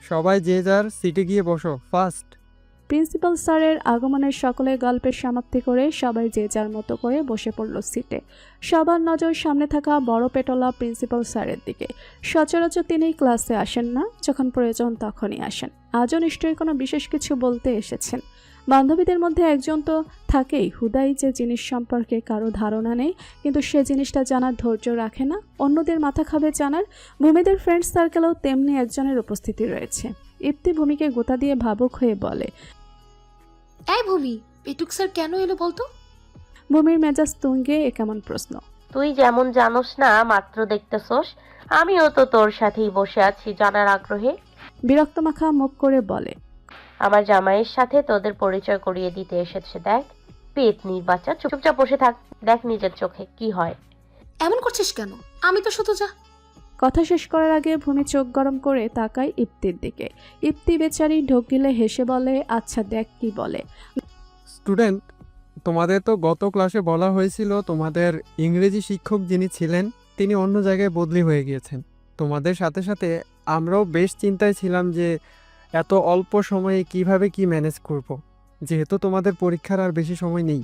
[SPEAKER 4] সবাই যে যার সিটে গিয়ে বসো ফার্স্ট।
[SPEAKER 2] প্রিন্সিপাল স্যারের আগমনের সকলে গল্পের সমাপ্তি করে সবাই যে যার মতো করে বসে পড়ল সিটে। সবার নজর সামনে থাকা বড় পেটলা প্রিন্সিপাল স্যারের দিকে। সচরাচর তিনি ক্লাসে আসেন না, যখন প্রয়োজন তখনই আসেন। আজও নিশ্চয়ই কোনো বিশেষ কিছু বলতে এসেছেন। বান্ধবীদের মধ্যে একজন তো থাকেই হুদাই যে জিনিস সম্পর্কে কারো ধারণা নেই, কিন্তু সে জিনিসটা জানার ধৈর্য রাখে না, অন্যদের মাথা খাবে জানার। ভূমিদের ফ্রেন্ড সার্কেলেও তেমনি একজনের উপস্থিতি রয়েছে। ইপ্তি ভূমিকে গোতা দিয়ে ভাবুক হয়ে বলে,
[SPEAKER 8] এই ভূমি, পেটুক স্যার কেন এলো বলতো?
[SPEAKER 2] ভূমির মেজাজ তুঙ্গে। এ কেমন প্রশ্ন?
[SPEAKER 1] তুই যেমন জানোস না মাত্র দেখতেছোস, আমিও তো তোর সাথেই বসে আছি জানার আগ্রহে।
[SPEAKER 2] বিরক্ত মাখা মুখ করে বলে,
[SPEAKER 1] আমার জামাইয়ের সাথে তোদের পরিচয় করিয়ে দিতে এসেছে। দেখ পেতনির বাচ্চা, চুপচাপ বসে থাক, দেখ নিজের চোখে কি হয়।
[SPEAKER 8] এমন করছিস কেন? আমি তো শুধু যা।
[SPEAKER 2] কথা শেষ করার আগে ভূমি চোখ গরম করে তাকায় ইপ্তির দিকে। ইপ্তি বেচারি ঢোক গিলে হেসে বলে, আচ্ছা দেখ কি বলে।
[SPEAKER 4] স্টুডেন্ট, তোমাদের তো গত ক্লাসে বলা হয়েছিল তোমাদের ইংরেজি শিক্ষক যিনি ছিলেন তিনি অন্য জায়গায় বদলি হয়ে গিয়েছেন। তোমাদের সাথে সাথে আমরাও বেশ চিন্তায় ছিলাম যে এত অল্প সময়ে কিভাবে কি ম্যানেজ করব, যেহেতু তোমাদের পরীক্ষার আর বেশি সময় নেই।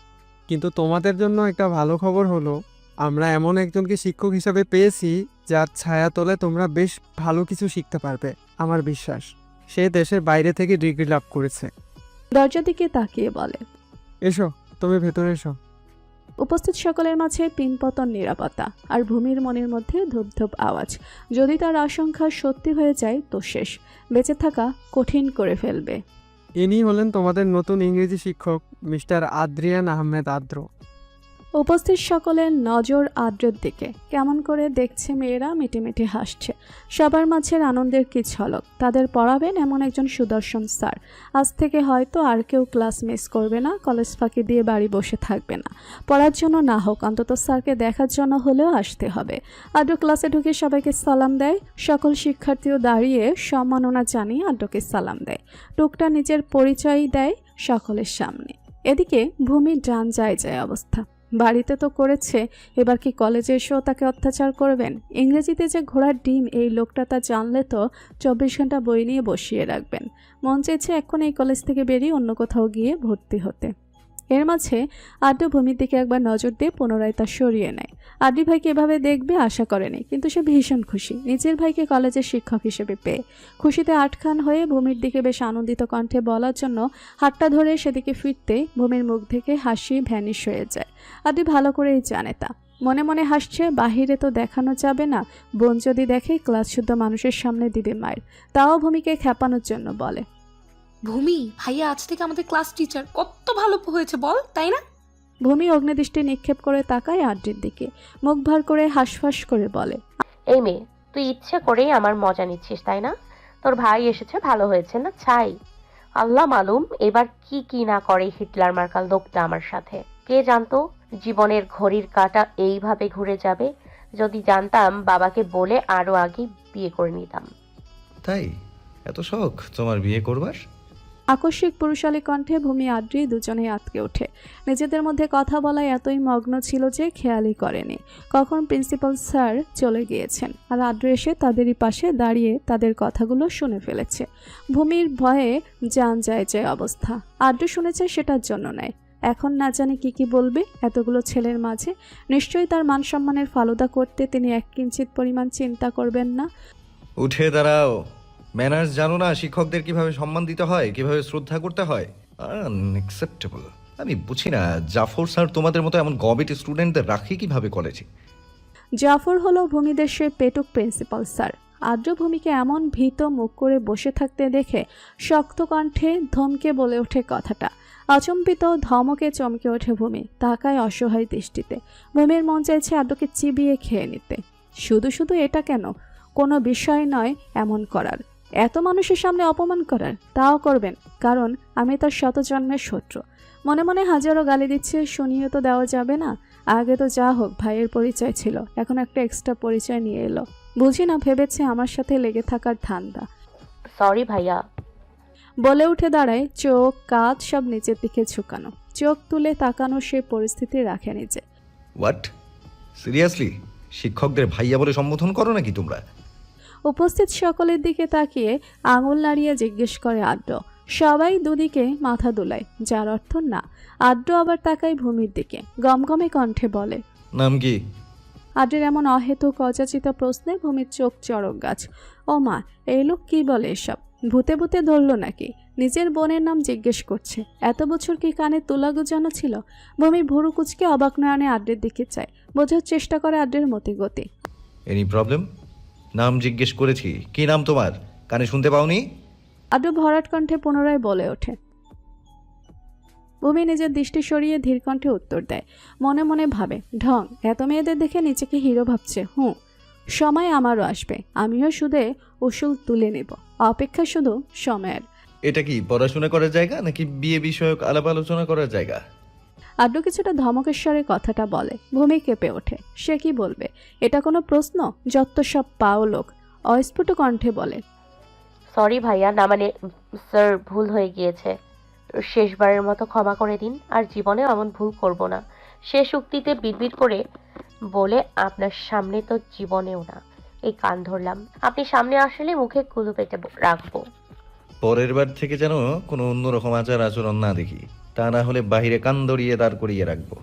[SPEAKER 4] কিন্তু তোমাদের জন্য একটা ভালো খবর হলো, আমরা এমন একজনকে শিক্ষক হিসাবে পেয়েছি যার ছায়াতলে তোমরা বেশ ভালো কিছু শিখতে পারবে। আমার বিশ্বাস সে দেশের বাইরে থেকে ডিগ্রি লাভ করেছে।
[SPEAKER 2] দরজার দিকে তাকিয়ে বলে,
[SPEAKER 4] এসো, তুমি ভেতরে এসো।
[SPEAKER 2] উপস্থিত সকলের মাঝে পিনপতন নিরাপত্তা, আর ভূমির মনের মধ্যে ধূপ ধূপ আওয়াজ। যদি তার আশঙ্কা সত্যি হয়ে যায় তো শেষ, বেঁচে থাকা কঠিন করে ফেলবে।
[SPEAKER 4] ইনি হলেন তোমাদের নতুন ইংরেজি শিক্ষক মিস্টার আদ্রিয়ান আহমেদ আদ্র।
[SPEAKER 2] উপস্থিত সকলের নজর আদ্রের দিকে। কেমন করে দেখছে মেয়েরা, মিটিমিটি হাসছে। সবার মাঝের আনন্দের কি ঝলক। তাদের পড়াবেন এমন একজন সুদর্শন স্যার। আজ থেকে হয়তো আর কেউ ক্লাস মিস করবে না, কলেজ ফাঁকি দিয়ে বাড়ি বসে থাকবে না। পড়ার জন্য না হোক, অন্তত স্যারকে দেখার জন্য হলেও আসতে হবে। আদ্র ক্লাসে ঢুকে সবাইকে সালাম দেয়। সকল শিক্ষার্থীও দাঁড়িয়ে সম্মাননা জানিয়ে আদ্রকে সালাম দেয়। টুকটা নিজের পরিচয় দেয় সকলের সামনে। এদিকে ভূমি ডান যায় অবস্থা। বাড়িতে তো করেছে, এবার কি কলেজে এসেও তাকে অত্যাচার করবেন? ইংরেজিতে যে ঘোড়ার ডিম এই লোকটা তা জানলে তো 24 ঘন্টা বই নিয়ে বসিয়ে রাখবেন। মন চেয়েছে এখন এই কলেজ থেকে বেরিয়ে অন্য কোথাও গিয়ে ভর্তি হতে। এর মাঝে আড্ডু ভূমির দিকে একবার নজর দিয়ে পুনরায় তা সরিয়ে নেয়। আড্ডি ভাইকে এভাবে দেখবে আশা করেনি, কিন্তু সে ভীষণ খুশি নিজের ভাইকে কলেজের শিক্ষক হিসেবে পেয়ে। খুশিতে আটখান হয়ে ভূমির দিকে বেশ আনন্দিত কণ্ঠে বলার জন্য হাতটা ধরে সেদিকে ফিরতে ভূমির মুখ থেকে হাসি ভ্যানিশ হয়ে যায়। আড্ডি ভালো করেই জানে তা। মনে মনে হাসছে, বাহিরে তো দেখানো যাবে না, বোন যদি দেখে ক্লাস শুদ্ধ মানুষের সামনে দিবে মায়ের। তাও ভূমিকে খেপানোর জন্য বলে,
[SPEAKER 8] ভূমি ভাইয়া আজ থেকে আমাদের ক্লাস টিচার, কত ভালো হয়েছে বল, তাই না?
[SPEAKER 2] ভূমি অগ্নিদৃষ্টি নিক্ষেপ করে তাকায় আড্ডির দিকে, মুখ ভার করে হাঁসফাঁস করে বলে,
[SPEAKER 1] এই মেয়ে, তুই ইচ্ছে করেই আমার মজা নিচ্ছিস তাই না? তোর ভাই এসেছে, ভালো হয়েছে না ছাই? আল্লাহ মালুম এবার কি কি না করে হিটলার মার্কাল লোকটা আমার সাথে। কে জানতো জীবনের ঘড়ির কাঁটা এইভাবে ঘুরে যাবে। যদি জানতাম বাবাকে বলে আরো আগে বিয়ে করে নিতাম।
[SPEAKER 3] তাই এত শখ তোমার বিয়ে করবার?
[SPEAKER 2] আকস্মিক পুরুষালী কণ্ঠে ভূমি আড্রি দুজনেই আটকে ওঠে। নিজেদের মধ্যে কথা বলায় এতই মগ্ন ছিল যে খেয়ালই করেনি কখন প্রিন্সিপাল স্যার চলে গিয়েছেন, আর আড্রি এসে তাদেরই পাশে দাঁড়িয়ে তাদের কথাগুলো শুনে ফেলেছে। ভূমির ভয়ে জান যায় যে অবস্থা। আড্রি শুনেছে সেটার জন্য নয়, এখন না জানি কি বলবে এতগুলো ছেলের মাঝে। নিশ্চয়ই তার মান সম্মানের ফালুদা করতে তিনি এক কিঞ্চিত পরিমাণ চিন্তা করবেন না।
[SPEAKER 3] উঠে দাঁড়াও। ম্যানার্স জানো না শিক্ষকদের কিভাবে সম্মান দিতে হয়, কিভাবে শ্রদ্ধা করতে হয়? আনএক্সেপ্টেবল। আমি বুঝি না জাফর স্যার তোমাদের মতো এমন গবেট স্টুডেন্টদের রাখি কিভাবে কলেজে।
[SPEAKER 2] জাফর হলো ভূমিদেশের পেটুক প্রিন্সিপাল স্যার। আদ্র ভূমিকে এমন ভীত মুখ করে বসে থাকতে দেখে শক্ত কণ্ঠে ধমকে বলে ওঠে কথাটা। অচম্বিত ধমকে চমকে ওঠে ভূমি, তাকায় অসহায় দৃষ্টিতে। ভূমির মন চাইছে আদ্রকে চিবিয়ে খেয়ে নিতে। শুধু শুধু এটা কেন? কোনো বিষয় নয় এমন করার, এত মানুষের সামনে অপমান করার। তাও করবেন কারণ আমি তার শত জন্মের শত্রু। মনে মনে হাজারো গালি দিচ্ছে, শুনিয়ে তো দেওয়া যাবে না। আগে তো যা হোক ভাইয়ের পরিচয় ছিল, এখন একটা এক্সট্রা পরিচয় নিয়ে এলো। বুঝি না ভেবেছে আমার সাথে লেগে থাকার ধান্দা।
[SPEAKER 1] সরি ভাইয়া।
[SPEAKER 2] বলে উঠে দাঁড়ায়, চোখ কাঁধ সব নিচের দিকে ঝুঁকানো, চোখ তুলে তাকানো সে পরিস্থিতি রাখে নিজে।
[SPEAKER 3] হোয়াট? সিরিয়াসলি শিক্ষকদের ভাইয়া বলে সম্বোধন করো নাকি তোমরা?
[SPEAKER 2] উপস্থিত সকলের দিকে তাকিয়ে আঙুল নাড়িয়ে জিজ্ঞেস করে আদ্র। সবাই দুদিকে মাথা দুলায়, যার অর্থ না। আদ্র আবার তাকায় ভূমির দিকে, গমগমে কণ্ঠে বলে,
[SPEAKER 3] নাম কি?
[SPEAKER 2] আদ্রের এমন অহেতুক অযাচিত প্রশ্নে ভূমির চোখ চড়ক গাছ। ও মা, এই লোক কি বলে এসব? ভূতে ভূতে ধরলো নাকি? নিজের বোনের নাম জিজ্ঞেস করছে। এত বছর কি কানে তুলা গুজানো ছিল? ভূমি ভুরু কুচকে অবাক নয়নে আদ্রের দিকে চায়, বোঝার চেষ্টা করে আদ্রের মতি গতি।
[SPEAKER 3] Any problem? নাম জিজ্ঞেস করেছি, কি নাম তোমার? কানে শুনতে পাওনি?
[SPEAKER 2] আদ্র ভরাট কণ্ঠে পুনরায় বলে ওঠে। ভূমি নিজের দৃষ্টি সরিয়ে ধীর কণ্ঠে উত্তর দেয়, মনে মনে ভাবে, ঢং, এত মেয়েদের দেখে নিজেকে হিরো ভাবছে। সময় আমারও আসবে, আমিও সুদে উসুল তুলে নেব, অপেক্ষা শুধু সময়ের।
[SPEAKER 3] এটা কি পড়াশোনা করার জায়গা নাকি বিয়ে বিষয়ক আলাপ আলোচনা করার জায়গা?
[SPEAKER 2] আদ্র কিছুটা ধমকেশ্বরে কথাটা বলে। ভূমি কেঁপে ওঠে, সে কি বলবে? এটা কোনো প্রশ্ন? যত সব পাও লোক। অস্ফুট কণ্ঠে বলে,
[SPEAKER 1] সরি ভাইয়া, না মানে স্যার, ভুল হয়ে গিয়েছে। শেষবারের মতো ক্ষমা করে দিন, আর জীবনে এমন ভুল করব না। শেষ উক্তিতে বিড়বিড় করে বলে, আপনার সামনে তো জীবনেও না। এই কান ধরলাম, আপনি সামনে আসলে মুখে কুলু পেটে রাখবো।
[SPEAKER 3] পরের বার থেকে যেন কোনো অন্যরকম আচার আচরণ না দেখি, তা না হলে বাহিরে কান ধরিয়ে দাঁড় করিয়ে রাখবো।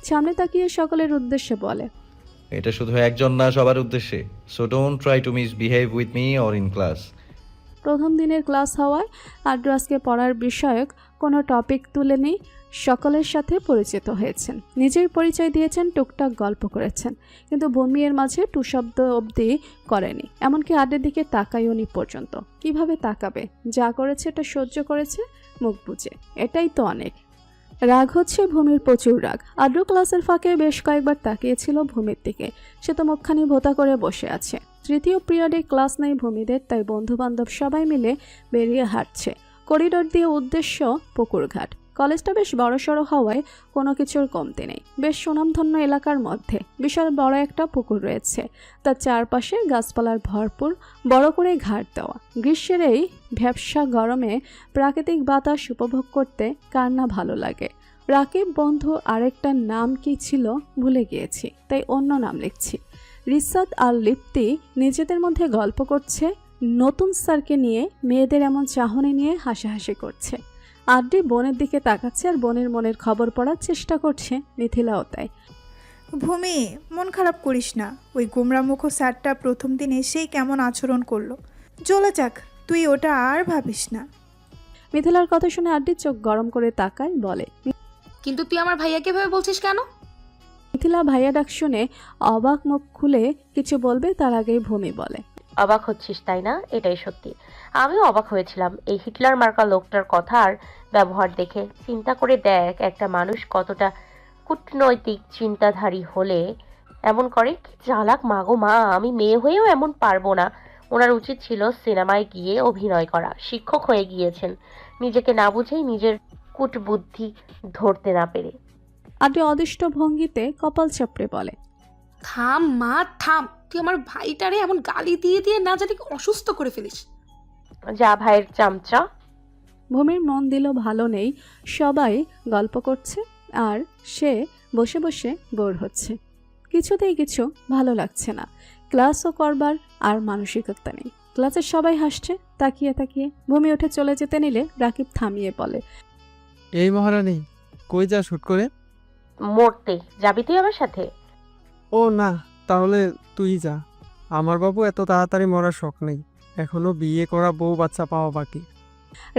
[SPEAKER 2] সামনে তাকিয়ে সকলের উদ্দেশ্যে বলে,
[SPEAKER 3] এটা শুধু একজন না, সবার উদ্দেশ্যে। So don't try to misbehave with me or in class.
[SPEAKER 2] প্রথম দিনের ক্লাস হওয়ায় আদ্র আজকে পড়ার বিষয়ক কোনো টপিক তুলে নেই। সকলের সাথে পরিচিত হয়েছেন, নিজের পরিচয় দিয়েছেন, টুকটাক গল্প করেছেন, কিন্তু ভূমির মাঝে টু শব্দ অবধি করেনি। এমনকি আদ্রের দিকে তাকায়নি পর্যন্ত। কিভাবে তাকাবে? যা করেছে এটা সহ্য করেছে মুখ বুজে, এটাই তো অনেক। রাগ হচ্ছে ভূমির, প্রচুর রাগ। আদ্র ক্লাসের ফাঁকে বেশ কয়েকবার তাকিয়েছিল ভূমির দিকে, সে তো মুখখানি ভোতা করে বসে আছে। তৃতীয় পিরিয়ডে ক্লাস নেই ভূমিদের, তাই বন্ধুবান্ধব সবাই মিলে বেরিয়ে হাঁটছে। করিডোর দিয়ে উদ্দেশ্য পুকুরঘাট। কলেজটা বেশ বড়সড় হওয়ায় কোনো কিছুর কমতি নেই। বেশ সুনামধন্য এলাকার মধ্যে বিশাল বড় একটা পুকুর রয়েছে, তার চারপাশে গাছপালার ভরপুর, বড় করে ঘাট দেওয়া। গ্রীষ্মের এই ভ্যাপসা গরমে প্রাকৃতিক বাতাস উপভোগ করতে কার না ভালো লাগে। রাকিব বন্ধু আরেকটা নাম কি ছিল ভুলে গিয়েছি, তাই অন্য নাম লিখছি। রিসাত আর লিপ্তি নিজেদের মধ্যে গল্প করছে, নতুন স্যারকে নিয়ে, মেয়েদের এমন চাহনি নিয়ে হাসাহাসি করছে। আড্ডি বোনের দিকে তাকাচ্ছে আর বোনের মনের খবর পড়ার চেষ্টা করছে। মিথিলাও তাই।
[SPEAKER 9] ভূমি, মন খারাপ করিস না। ওই গোমরামুখ স্যারটা প্রথম দিন এসেই কেমন আচরণ করলো। চলে যাক, তুই ওটা আর ভাবিস না।
[SPEAKER 2] মিথিলার কথা শুনে আড্ডি চোখ গরম করে তাকায়, বলে।
[SPEAKER 8] কিন্তু তুই আমার ভাইয়াকে ভেবে বলছিস কেন?
[SPEAKER 2] মিথিলা ভাইয়া ডাক শুনে অবাক মুখ খুলে কিছু বলবে তার আগেই ভূমি বলে।
[SPEAKER 1] অবাক হচ্ছিস তাই না? এটাই সত্যি। আমিও অবাক হয়েছিলাম এই হিটলার মার্কা লোকটার কথা আর ব্যবহার দেখে। চিন্তা করে দেখ একটা মানুষ কতটা কূটনৈতিক চিন্তাধারী হলে এমন করে। কি চালাক মাগো মা, আমি মেয়ে হয়েও এমন পারবো না। ওনার উচিত ছিল সিনেমায় গিয়ে অভিনয় করা। শিক্ষক হয়ে গিয়েছেন নিজেকে না বুঝেই, নিজের কূটবুদ্ধি ধরতে না পেরে।
[SPEAKER 2] আড্ডি অদৃষ্ট ভঙ্গিতে কপাল চাপড়ে বলে।
[SPEAKER 8] থাম মা থাম, তুই আমার ভাইটারে এমন গালি দিয়ে দিয়ে না জানি অসুস্থ করে ফেলিস।
[SPEAKER 1] যা ভাইয়ের চামচা।
[SPEAKER 2] ভূমির মন দিল ভালো নেই, সবাই গল্প করছে আর সে বসে বসে বোর হচ্ছে। কিছুতেই কিছু ভালো লাগছে না। ক্লাসও করবার আর মানসিকতা নেই। ক্লাসের সবাই হাসছে তাকিয়ে তাকিয়ে। ভূমি উঠে চলে যেতে নিলে রাকিব থামিয়ে বলে।
[SPEAKER 10] এই মহারানী, কই যা শুট করে?
[SPEAKER 1] মরতে যাবি তুই আমার সাথে?
[SPEAKER 10] ও না, তাহলে তুই যা। আমার বাবু এত তাড়াতাড়ি মরার শখ নেই, এখনো বিয়ে করা বউ বাচ্চা পাওয়া বাকি।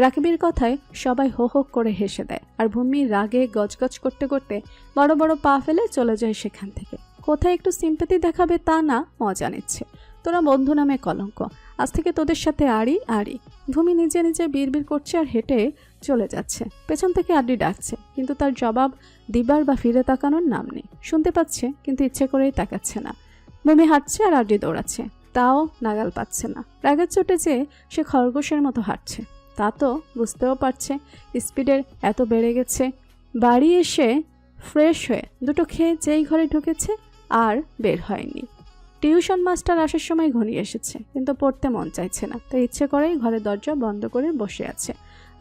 [SPEAKER 2] রাকিবের কথায় সবাই হো হো করে হেসে দেয় আর ভূমি রাগে গজগজ করতে করতে বড় বড় পা ফেলে চলে যায় সেখান থেকে। কোথায় একটু সিম্প্যাথি দেখাবে তা না, মজা নিচ্ছে। তোরা বন্ধু নামে কলঙ্ক, আজ থেকে তোদের সাথে আড়ি আড়ি। ভূমি নিজে নিজে বিড়বিড় করছে আর হেঁটে চলে যাচ্ছে। পেছন থেকে আড্ডি ডাকছে, কিন্তু তার জবাব দিবার বা ফিরে তাকানোর নাম নেই। শুনতে পাচ্ছে কিন্তু ইচ্ছে করেই তাকাচ্ছে না। ভূমি হাঁটছে আর আড্ডি দৌড়াচ্ছে, তাও নাগাল পাচ্ছে না। রাগের চোটে যে সে খরগোশের মতো হাঁটছে তা তো বুঝতেও পারছে। স্পিডের এত বেড়ে গেছে। বাড়ি এসে ফ্রেশ হয়ে দুটো খেয়ে যেই ঘরে ঢুকেছে আর বের হয়নি। টিউশন মাস্টার আসার সময় ঘনিয়ে এসেছে, কিন্তু পড়তে মন চাইছে না, তাই ইচ্ছে করেই ঘরের দরজা বন্ধ করে বসে আছে।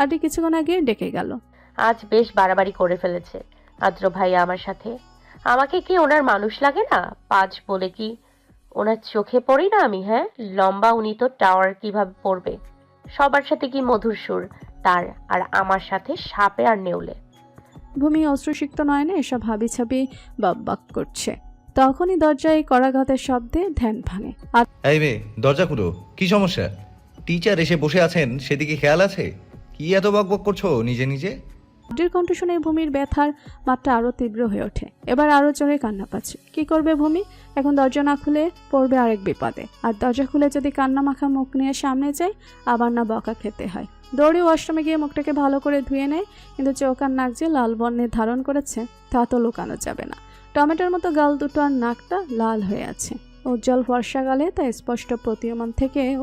[SPEAKER 2] আড্ডি কিছুক্ষণ আগে ডেকে গেল।
[SPEAKER 1] আজ বেশ বাড়াবাড়ি করে ফেলেছে আদ্র ভাইয়া আমার সাথে। আমাকে কি ওনার মানুষ লাগে না? পাঁচ বলে কি ওনার চোখে পড়ি না আমি? হ্যাঁ, লম্বা উনি তো টাওয়ার কিভাবে পড়বে? সবার সাথে কি মধুর সুর তার, আর আমার সাথে সাপে আর নেউলে।
[SPEAKER 2] ভূমি অশ্রুসিক্ত নয়নে এসব হাবি ছাবি বাক করছে। তখনই দরজায় করাঘাতের শব্দে ধ্যান ভাঙে।
[SPEAKER 3] এই মেয়ে, দরজা খুলো। কি সমস্যা? টিচার এসে বসে আছেন, সেদিকে খেয়াল আছে? কি এত বকবক করছো নিজে নিজে?
[SPEAKER 2] আড্ডির কণ্ঠ শুনে ভূমির ব্যথার মাত্রা আরো তীব্র হয়ে ওঠে। এবার আরো জোরে কান্না পাচ্ছে। কি করবে ভূমি? এখন দরজা না খুলে পড়বে আরেক বিপদে। আর দরজা খুলে যদি কান্না মাখা মুখ নিয়ে সামনে যায়, আবার না বকা খেতে হয়। দৌড়ে ওয়াশরুমে গিয়ে মুখটাকে ভালো করে ধুয়ে নেয়, কিন্তু চোখ আর নাক যে লাল বর্ণে ধারণ করেছে তা তো লুকানো যাবে না। টমেটোর মতো গাল দুটো আর নাকটা লাল হয়ে আছে। উজ্জ্বল বর্ষাকালে তা স্পষ্ট প্রতীয়মান থেকেও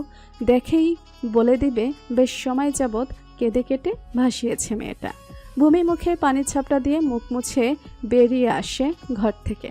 [SPEAKER 2] দেখেই বলে দিবে বেশ সময় যাবৎ কেঁদে কেটে ভাসিয়েছে মেয়েটা। ভূমি মুখে পানির ছাপটা দিয়ে মুখ মুছে বেরিয়ে আসে ঘর থেকে।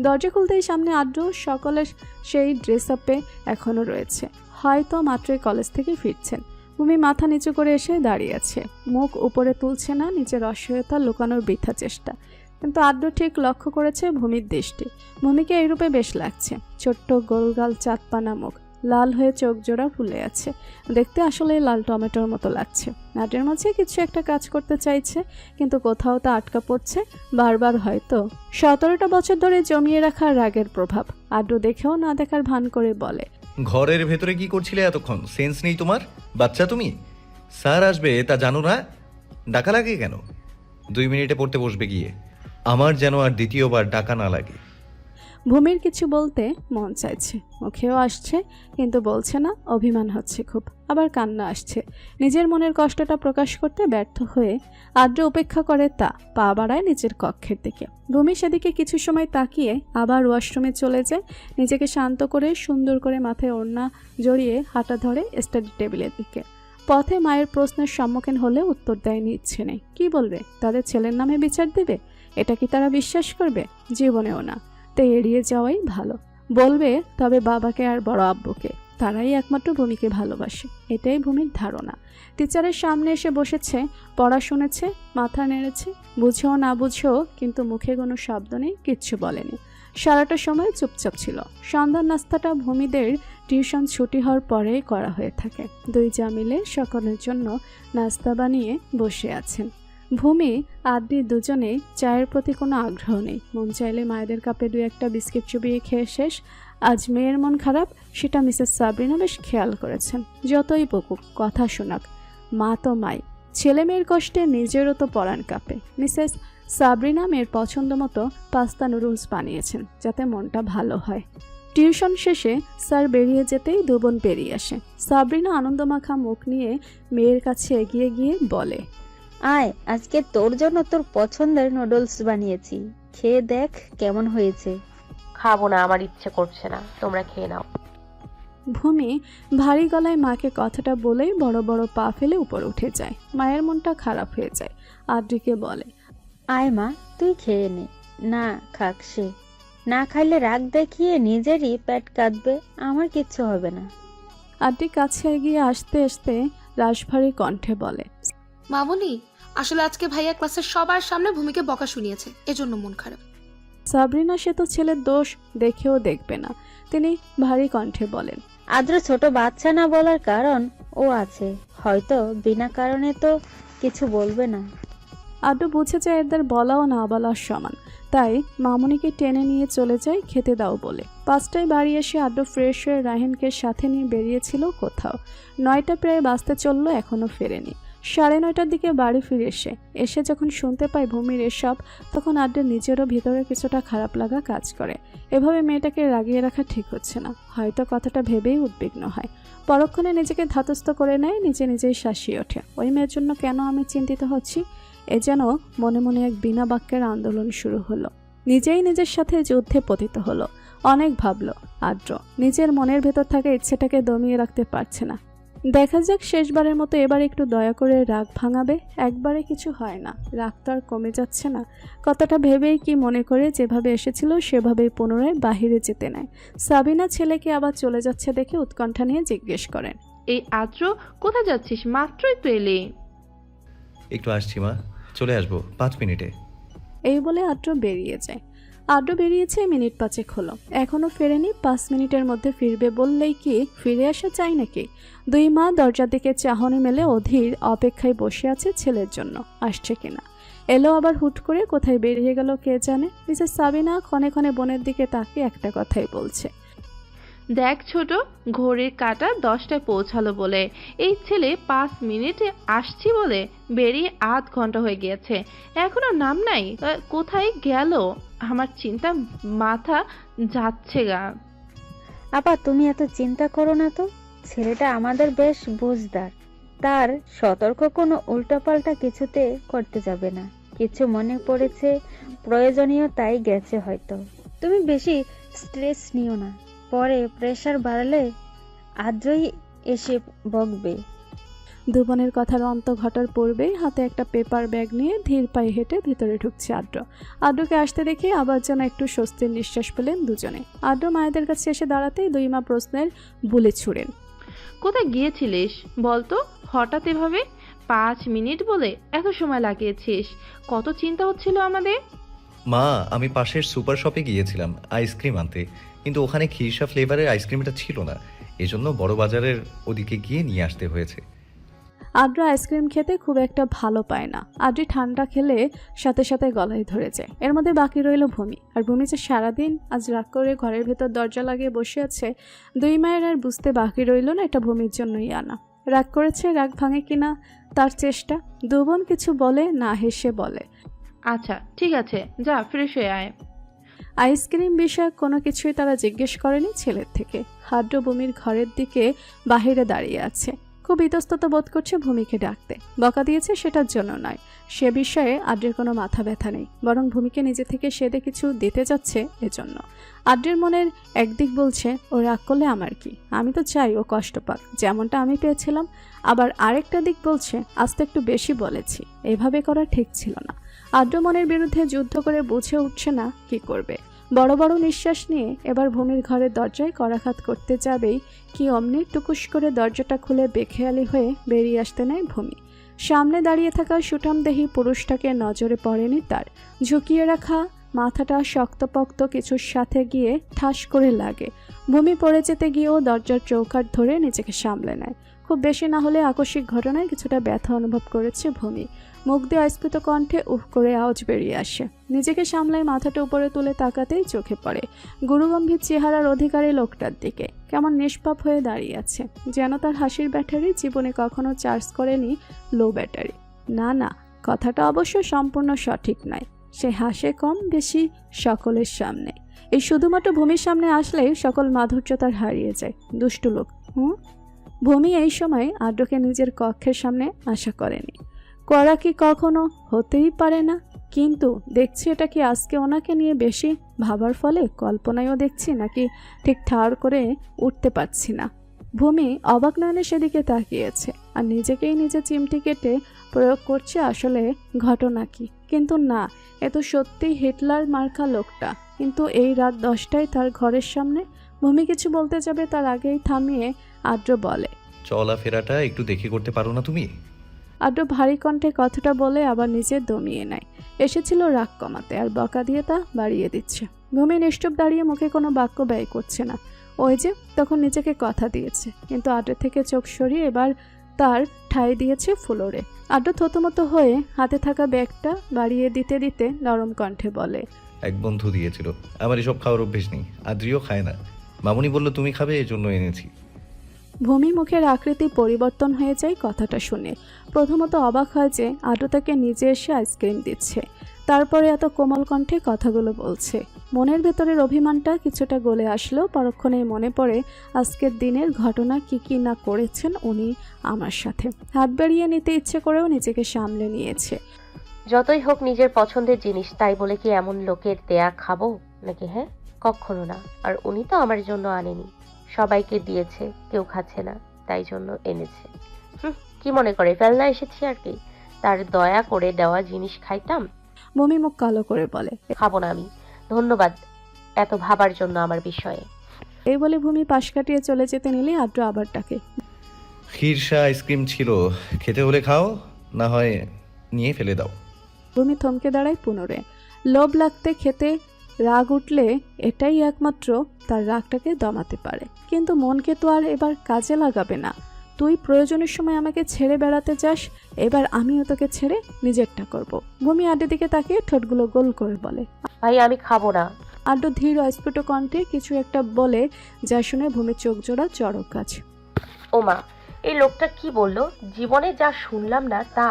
[SPEAKER 2] দরজা খুলতেই সামনে আদ্র সকলের সেই ড্রেস আপে এখনও রয়েছে, হয়তো মাত্রই কলেজ থেকে ফিরছেন। ভূমি মাথা নিচু করে এসে দাঁড়িয়ে আছে, মুখ উপরে তুলছে না, নিজের অসহায়তা লুকানোর বৃথা চেষ্টা। কিন্তু আদ্র ঠিক লক্ষ্য করেছে ভূমির দৃষ্টি। ভূমিকে এইরূপে বেশ লাগছে। ছোট্ট গোলগাল চাঁদপানা মুখ, লাল হয়ে চোখ জোড়া ফুলে আছে, দেখতে আসলে লাল টমেটোর মতো লাগছে। নাটের মাঝে কিছু একটা কাজ করতে চাইছে, কিন্তু কোথাও তা আটকা পড়ছে বারবার। হয়তো 17টা বছর ধরে জমিয়ে রাখা রাগের প্রভাব। আদ্র দেখেও না দেখার ভান করে বলে,
[SPEAKER 3] ঘরের ভেতরে কি করছিলে এতক্ষণ? সেন্স নেই তোমার? বাচ্চা তুমি? স্যার আসবে তা জানো না? ডাকা লাগে কেন? 2 মিনিটে পড়তে বসবে গিয়ে। আমার যেন আর দ্বিতীয়বার ডাকা না লাগে।
[SPEAKER 2] ভূমির কিছু বলতে মন চাইছে, মুখেও আসছে, কিন্তু বলছে না। অভিমান হচ্ছে খুব, আবার কান্না আসছে। নিজের মনের কষ্টটা প্রকাশ করতে ব্যর্থ হয়ে আদ্র উপেক্ষা করে তা, পা বাড়ায় নিজের কক্ষের দিকে। ভূমি সেদিকে কিছু সময় তাকিয়ে আবার ওয়াশরুমে চলে যায়। নিজেকে শান্ত করে সুন্দর করে মাথায় ওড়না জড়িয়ে হাঁটা ধরে স্টাডি টেবিলের দিকে। পথে মায়ের প্রশ্নের সম্মুখীন হলে উত্তর দেয়নি, ইচ্ছে নেই। কি বলবে? তাদের ছেলের নামে বিচার দেবে? এটা কি তারা বিশ্বাস করবে? জীবনেও না। তাই এড়িয়ে যাওয়াই ভালো। বলবে তবে বাবাকে আর বড় আব্বুকে, তারাই একমাত্র ভূমিকে ভালোবাসে। এটাই ভূমির ধারণা। টিচারের সামনে এসে বসেছে, পড়া শুনেছে, মাথা নেড়েছে, বুঝেও না বুঝেও, কিন্তু মুখে কোনো শব্দ নেই, কিচ্ছু বলেনি। সারাটা সময় চুপচাপ ছিল। সন্ধ্যার নাস্তাটা ভূমিদের টিউশন ছুটি হওয়ার পরেই করা হয়ে থাকে। দুই যা মিলে সকলের জন্য নাস্তা বানিয়ে বসে আছেন। ভূমি আদ্রি দুজনেই চায়ের প্রতি কোনো আগ্রহ নেই। মন চাইলে মায়েদের কাপে 2-1টা বিস্কিট চুবিয়ে খেয়ে শেষ। আজ মেয়ের মন খারাপ, সেটা মিসেস সাবরিনা বেশ খেয়াল করেছেন। যতই বকুক, কথা শোনাক, মা তো মাই, ছেলে মেয়ের কষ্টে নিজেরও তো পরাণ কাঁপে। মিসেস সাবরিনা মেয়ের পছন্দ মতো পাস্তা নুডলস বানিয়েছেন, যাতে মনটা ভালো হয়। টিউশন শেষে স্যার বেরিয়ে যেতেই দুবোন বেরিয়ে আসে। সাবরিনা আনন্দমাখা মুখ নিয়ে মেয়ের কাছে এগিয়ে গিয়ে বলে,
[SPEAKER 5] আয়, আজকে তোর জন্য তোর পছন্দের নুডলস বানিয়েছি, খেয়ে দেখ কেমন হয়েছে।
[SPEAKER 1] খাবো না, আমার ইচ্ছে করছে না, তোমরা খেয়ে নাও।
[SPEAKER 2] ভূমি ভারী গলায় মাকে কথাটা বলেই বড় বড় পা ফেলে উপরে উঠে যায়। মায়ের মনটা খারাপ হয়ে যায়। আদ্রিকে বলে,
[SPEAKER 5] আয় মা, তুই খেয়ে নে। না খাক সে, না খাইলে রাগ দেখিয়ে নিজেরই পেট কাঁদবে, আমার কিচ্ছু হবে না।
[SPEAKER 2] আদ্রি কাছে এগিয়ে আসতে আসতে রাশভারী কণ্ঠে বলে,
[SPEAKER 8] মামুনি, আসলে আজকে ভাইয়া ক্লাসের সবার সামনে ভূমিকে বকা শুনিয়েছে, এজন্য মন খারাপ।
[SPEAKER 2] সাবরিনা সে তো ছেলের দোষ দেখেও দেখবে না। তিনি ভারী কণ্ঠে বলেন,
[SPEAKER 5] আদ্র ছোট বাচ্চা না বলার কারণ ও আছে, হয়তো বিনা কারণে তো কিছু বলবে না।
[SPEAKER 2] আদ্র বুঝে যায় এদের বলাও না বলার সমান, তাই মামুনিকে টেনে নিয়ে চলে যায় খেতে দাও বলে। 5টায় বাড়ি এসে আদ্র ফ্রেশ হয়ে রাহিনকে সাথে নিয়ে বেরিয়েছিল কোথাও। 9টা প্রায় বাজতে চলল, এখনও ফেরেনি। 9:30টার দিকে বাড়ি ফিরে এসে যখন শুনতে পায় ভূমির এসব, তখন আদ্রের নিজেরও ভিতরে কিছুটা খারাপ লাগা কাজ করে। এভাবে মেয়েটাকে রাগিয়ে রাখা ঠিক হচ্ছে না, হয়তো কথাটা ভেবেই উদ্বিগ্ন হয়। পরক্ষণে নিজেকে ধাতস্থ করে নেয়, নিজেই শাসিয়ে ওঠে। ওই মেয়ের জন্য কেন আমি চিন্তিত হচ্ছি? এ যেন মনে মনে এক বিনা বাক্যের আন্দোলন শুরু হলো। নিজেই নিজের সাথে যুদ্ধে পতিত হলো। অনেক ভাবলো আদ্র, নিজের মনের ভেতর থাকা ইচ্ছেটাকে দমিয়ে রাখতে পারছে না। দেখা যাক শেষবারের মতো এবার একটু দয়া করে রাগ ভাঙাবে। একবারে কিছু হয় না, রাগ তো আর কমে যাচ্ছে না। কথাটা ভেবেই কি মনে করে যেভাবে এসেছিল সেভাবেই পুনরায় বাহিরে যেতে নেয়। সাবিনা ছেলেকে আবার চলে যাচ্ছে দেখে উৎকণ্ঠা নিয়ে জিজ্ঞেস করেন,
[SPEAKER 11] এই আদ্র কোথায় যাচ্ছিস? মাত্রই তো এলি।
[SPEAKER 3] একটু আসছি মা, চলে আসবো 5 মিনিটে।
[SPEAKER 2] এই বলে আদ্র বেরিয়ে যায়। আদ্র বেরিয়েছে মিনিট 5 হলো, এখনো ফেরেনি। 5 মিনিটের মধ্যে ফিরবে বললেই কি ফিরে আসা চাই নাকি? দুই মা দরজার দিকে চাহনি মেলে অধীর অপেক্ষায় বসে আছে ছেলের জন্য, আসছে কিনা। এলো আবার হুট করে, কোথায় বেরিয়ে গেল কে জানে। মিসেস সাবিনা ক্ষণে ক্ষণে বোনের দিকে তাকিয়ে একটা কথাই বলছে,
[SPEAKER 11] দেখ ছোট, ঘড়ির কাঁটা 10টায় পৌঁছালো বলে এই ছেলে 5 মিনিটে আসছি বলে বেরিয়ে আধ ঘন্টা হয়ে গিয়েছে, এখনো নাম নাই। কোথায় গেল? আমার চিন্তা মাথা যাচ্ছে গা।
[SPEAKER 5] আপা, তুমি এত চিন্তা করো না তো, ছেলেটা আমাদের বেশ বুঝদার, তার সতর্ক কোনো উল্টাপাল্টা কিছুতে করতে যাবে না। কিছু মনে পড়েছে প্রয়োজনীয়, তাই গেছে হয়তো। তুমি বেশি স্ট্রেস নিও না, পরে প্রেশার বাড়লে আদ্রই এসে বকবে।
[SPEAKER 2] দুবনের কথার অন্ত ঘটার পূর্বেই হাতে একটা পেপার ব্যাগ নিয়ে ধীর পায়ে হেঁটে ভিতরে ঢুকছে আদ্র। আদ্রকে আসতে দেখে আবার যেন একটু স্বস্তির নিঃশ্বাস পেলেন দুজনে। আদ্র মায়েদের কাছে এসে দাঁড়াতেই দুই মা প্রশ্নের বুলি ছুড়েন,
[SPEAKER 11] কোথায় গিয়েছিলিস বলতো হঠাৎ এভাবে? 5 মিনিট বলে এত সময় লাগিয়েছিস? কত চিন্তা হচ্ছিল আমাদের।
[SPEAKER 3] মা, আমি পাশের সুপার শপে গিয়েছিলাম আইসক্রিম আনতে, কিন্তু ওখানে খিরসা ফ্লেভারের আইসক্রিমটা ছিল না, এজন্য বড় বাজারের ওদিকে গিয়ে নিয়ে আসতে হয়েছে।
[SPEAKER 2] আদ্র আইসক্রিম খেতে খুব একটা ভালো পায় না। আদ্রি ঠান্ডা খেলে সাথে সাথে গলায় ধরে যায়। এর মধ্যে বাকি রইল ভূমি। আর ভূমি যে সারাদিন আজ রাগ করে ঘরের ভেতর দরজা লাগিয়ে বসে আছে, দুই মায়ের আর বুঝতে বাকি রইল না এটা ভূমির জন্যই আনা। রাগ করেছে, রাগ ভাঙে কিনা তার চেষ্টা। দুবোন কিছু বলে না, হেসে বলে,
[SPEAKER 11] আচ্ছা ঠিক আছে, যা ফ্রেশ হয়ে আয়।
[SPEAKER 2] আইসক্রিম বিষয়ক কোনো কিছুই তারা জিজ্ঞেস করেনি ছেলের থেকে। আদ্র ভূমির ঘরের দিকে বাহিরে দাঁড়িয়ে আছে, খুব ইতস্তত বোধ করছে ভূমিকে ডাকতে। বকা দিয়েছে সেটার জন্য নয়, সে বিষয়ে আদ্রের কোনো মাথা ব্যথা নেই, বরং ভূমিকে নিজে থেকে সেদে কিছু দিতে যাচ্ছে এজন্য। আদ্রের মনের একদিক বলছে ও রাগ করলে আমার কি, আমি তো চাই ও কষ্ট পাক যেমনটা আমি পেয়েছিলাম। আবার আরেকটা দিক বলছে আজ তো একটু বেশি বলেছি, এভাবে করা ঠিক ছিল না। আদ্র মনের বিরুদ্ধে যুদ্ধ করে বুঝে উঠছে না কি করবে। বড় বড় নিঃশ্বাস নিয়ে এবার ভূমির ঘরের দরজায় করাঘাত করতে যাবেই কি অমনি টুকুস করে দরজাটা খুলে বেখেয়ালি হয়ে বেরিয়ে আসতে নেয় ভূমি। সামনে দাঁড়িয়ে থাকা সুঠামদেহী পুরুষটাকে নজরে পড়েনি তার। ঝুঁকিয়ে রাখা মাথাটা শক্তপোক্ত কিছুর সাথে গিয়ে ঠাস করে লাগে। ভূমি পড়ে যেতে গিয়েও দরজার চৌকাঠ ধরে নিজেকে সামলে নেয়। খুব বেশি না হলে আকস্মিক ঘটনায় কিছুটা ব্যথা অনুভব করেছে ভূমি। মুখ দিয়ে অস্ফুট কণ্ঠে উহ করে আওয়াজ বেরিয়ে আসে। নিজেকে সামলায় মাথাটা উপরে তুলে তাকাতেই চোখে পড়ে গুরুগম্ভীর চেহারার অধিকারী লোকটার দিকে। কেমন নিষ্পাপ হয়ে দাঁড়িয়ে আছে, যেন তার হাসির ব্যাটারি জীবনে কখনো চার্জ করেনি লো ব্যাটারি। না, কথাটা অবশ্য সম্পূর্ণ সঠিক নয়। সে হাসে কম বেশি সকলের সামনে। এই শুধুমাত্র ভূমির সামনে আসলেই সকল মাধুর্য তার হারিয়ে যায়। দুষ্টু লোক। ভূমি এই সময় আদ্রকে নিজের কক্ষের সামনে আশা করেনি। করা কি কখনো হতেই পারে না, কিন্তু দেখছি এটা কি আজকে ওনাকে নিয়ে বেশি ভাবার ফলে কল্পনায়ও দেখছি, নাকি ঠিক ঠাড় করে উঠতে পারছি না। ভূমি অবাক নয়নে সেদিকে তাকিয়েছে আর নিজেকেই নিজে চিমটি কেটে প্রয়োগ করছে আসলে ঘটনা কি। কিন্তু না, এ তো সত্যিই হিটলার মার্কা লোকটা। কিন্তু এই রাত 10টায় তার ঘরের সামনে। ভূমি কিছু বলতে যাবে তার আগেই থামিয়ে আদ্র বলে,
[SPEAKER 3] চলাফেরাটা একটু দেখে করতে পারো না তুমি?
[SPEAKER 2] আদ্র ভারী কণ্ঠে কথাটা বলে আবার নিজে দমিয়ে নেয়। এসেছিল রাগ কমাতে, আর বকা দিয়ে তা বাড়িয়ে দিচ্ছে। ভূমি নিশ্চুপ দাঁড়িয়ে মুখে কোনো বাক্য ব্যয় করছে না। ওই যে তখন নিজেকে কথা দিয়েছে, কিন্তু আদ্র থেকে চোখ সরিয়ে এবার তার ঠাঁই দিয়েছে ফ্লোরে। আদ্র থতমত হয়ে হাতে থাকা ব্যাগটা বাড়িয়ে দিতে দিতে নরম কণ্ঠে বলে,
[SPEAKER 3] এক বন্ধু দিয়েছিল, আমার এসব খাওয়ার অভ্যেস নেই, আদ্রিও খায় না। মামুনি বলল তুমি খাবে, এজন্য এনেছি।
[SPEAKER 2] ভূমি মুখের আকৃতি পরিবর্তন হয়ে যায় কথাটা শুনে। প্রথমত অবাক হয় যে আদ্র তাকে নিজে এসে আইসক্রিম দিচ্ছে, তারপরে এত কোমল কণ্ঠে কথাগুলো বলছে। মনের ভেতরের অভিমানটা কিছুটা গলে আসলেও পরক্ষণেই মনে পড়ে আজকের দিনের ঘটনা কি না করেছেন উনি আমার সাথে। হাত বাড়িয়ে নিতে ইচ্ছে করেও নিজেকে সামলে নিয়েছে।
[SPEAKER 1] যতই হোক নিজের পছন্দের জিনিস, তাই বলে কি এমন লোকের দেয়া খাবো নাকি? হ্যাঁ, কখনো না। আর উনি তো আমার জন্য আনেনি, সবাইকে দিয়েছে, কেউ খাচ্ছে না তাই জন্য এনেছে। কি মনে করে ফেলনা এসেছি আর কি? তার দয়া করে দেওয়া জিনিস খাইতাম।
[SPEAKER 2] ভূমি মুখ কালো করে বলে,
[SPEAKER 1] খাবো না আমি, ধন্যবাদ এত ভাবার জন্য আমার বিষয়ে।
[SPEAKER 2] এই বলে ভূমি পাশ কাটিয়ে চলে যেতে নিলে আদ্র আবার ডাকে,
[SPEAKER 3] ক্ষীরসা আইসক্রিম ছিল, খেতে হলে খাও, না হয় নিয়ে ফেলে দাও।
[SPEAKER 2] ভূমি থমকে দাঁড়ায় পুনরায়। লোভ লাগতে খেতে রাগ উঠলে এটাই একমাত্র তার রাগটাকে দমাতে পারে। কিন্তু মনকে তো আর এবার কাজে লাগাবে না। তুই প্রয়োজনের সময় আমাকে ছেড়ে বেড়াতে যাস, এবার আমিও তোকে ছেড়ে নিজেরটা করব। ভূমি আড্ডের দিকে তাকিয়ে ঠোঁটগুলো গোল করে বলে,
[SPEAKER 1] ভাই আমি খাবো না।
[SPEAKER 2] আড্ড ধীর অস্ফুট কণ্ঠে কিছু একটা বলে, যা শুনে ভূমির চোখ জোড়া চড়ক গাছ।
[SPEAKER 1] ওমা, এই লোকটা কি বললো? জীবনে যা শুনলাম না তা।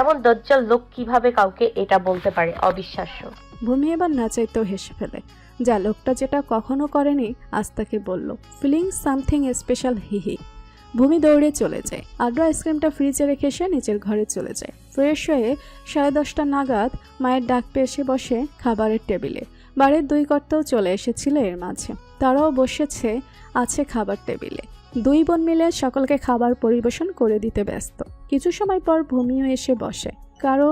[SPEAKER 1] এমন দজ্জাল লোক কিভাবে কাউকে এটা বলতে পারে? অবিশ্বাস্য।
[SPEAKER 2] ভূমি এবার না চাইতেও হেসে ফেলে। যা লোকটা যেটা কখনো করেনি আজ তাকে বলল। ফিলিং সামথিং স্পেশাল, হিহি। ভূমি দৌড়ে চলে যায়। আদ্র আইসক্রিমটা ফ্রিজে রেখে সে নিজের ঘরে চলে যায়। ফ্রেশ হয়ে 10:30 নাগাদ মায়ের ডাক পেয়ে এসে বসে খাবারের টেবিলে। বাড়ির 2 কর্তাও চলে এসেছিল এর মাঝে, তারাও বসেছে আছে খাবার টেবিলে। 2 বোন মিলে সকলকে খাবার পরিবেশন করে দিতে ব্যস্ত। কিছু সময় পর ভূমিও এসে বসে। কারো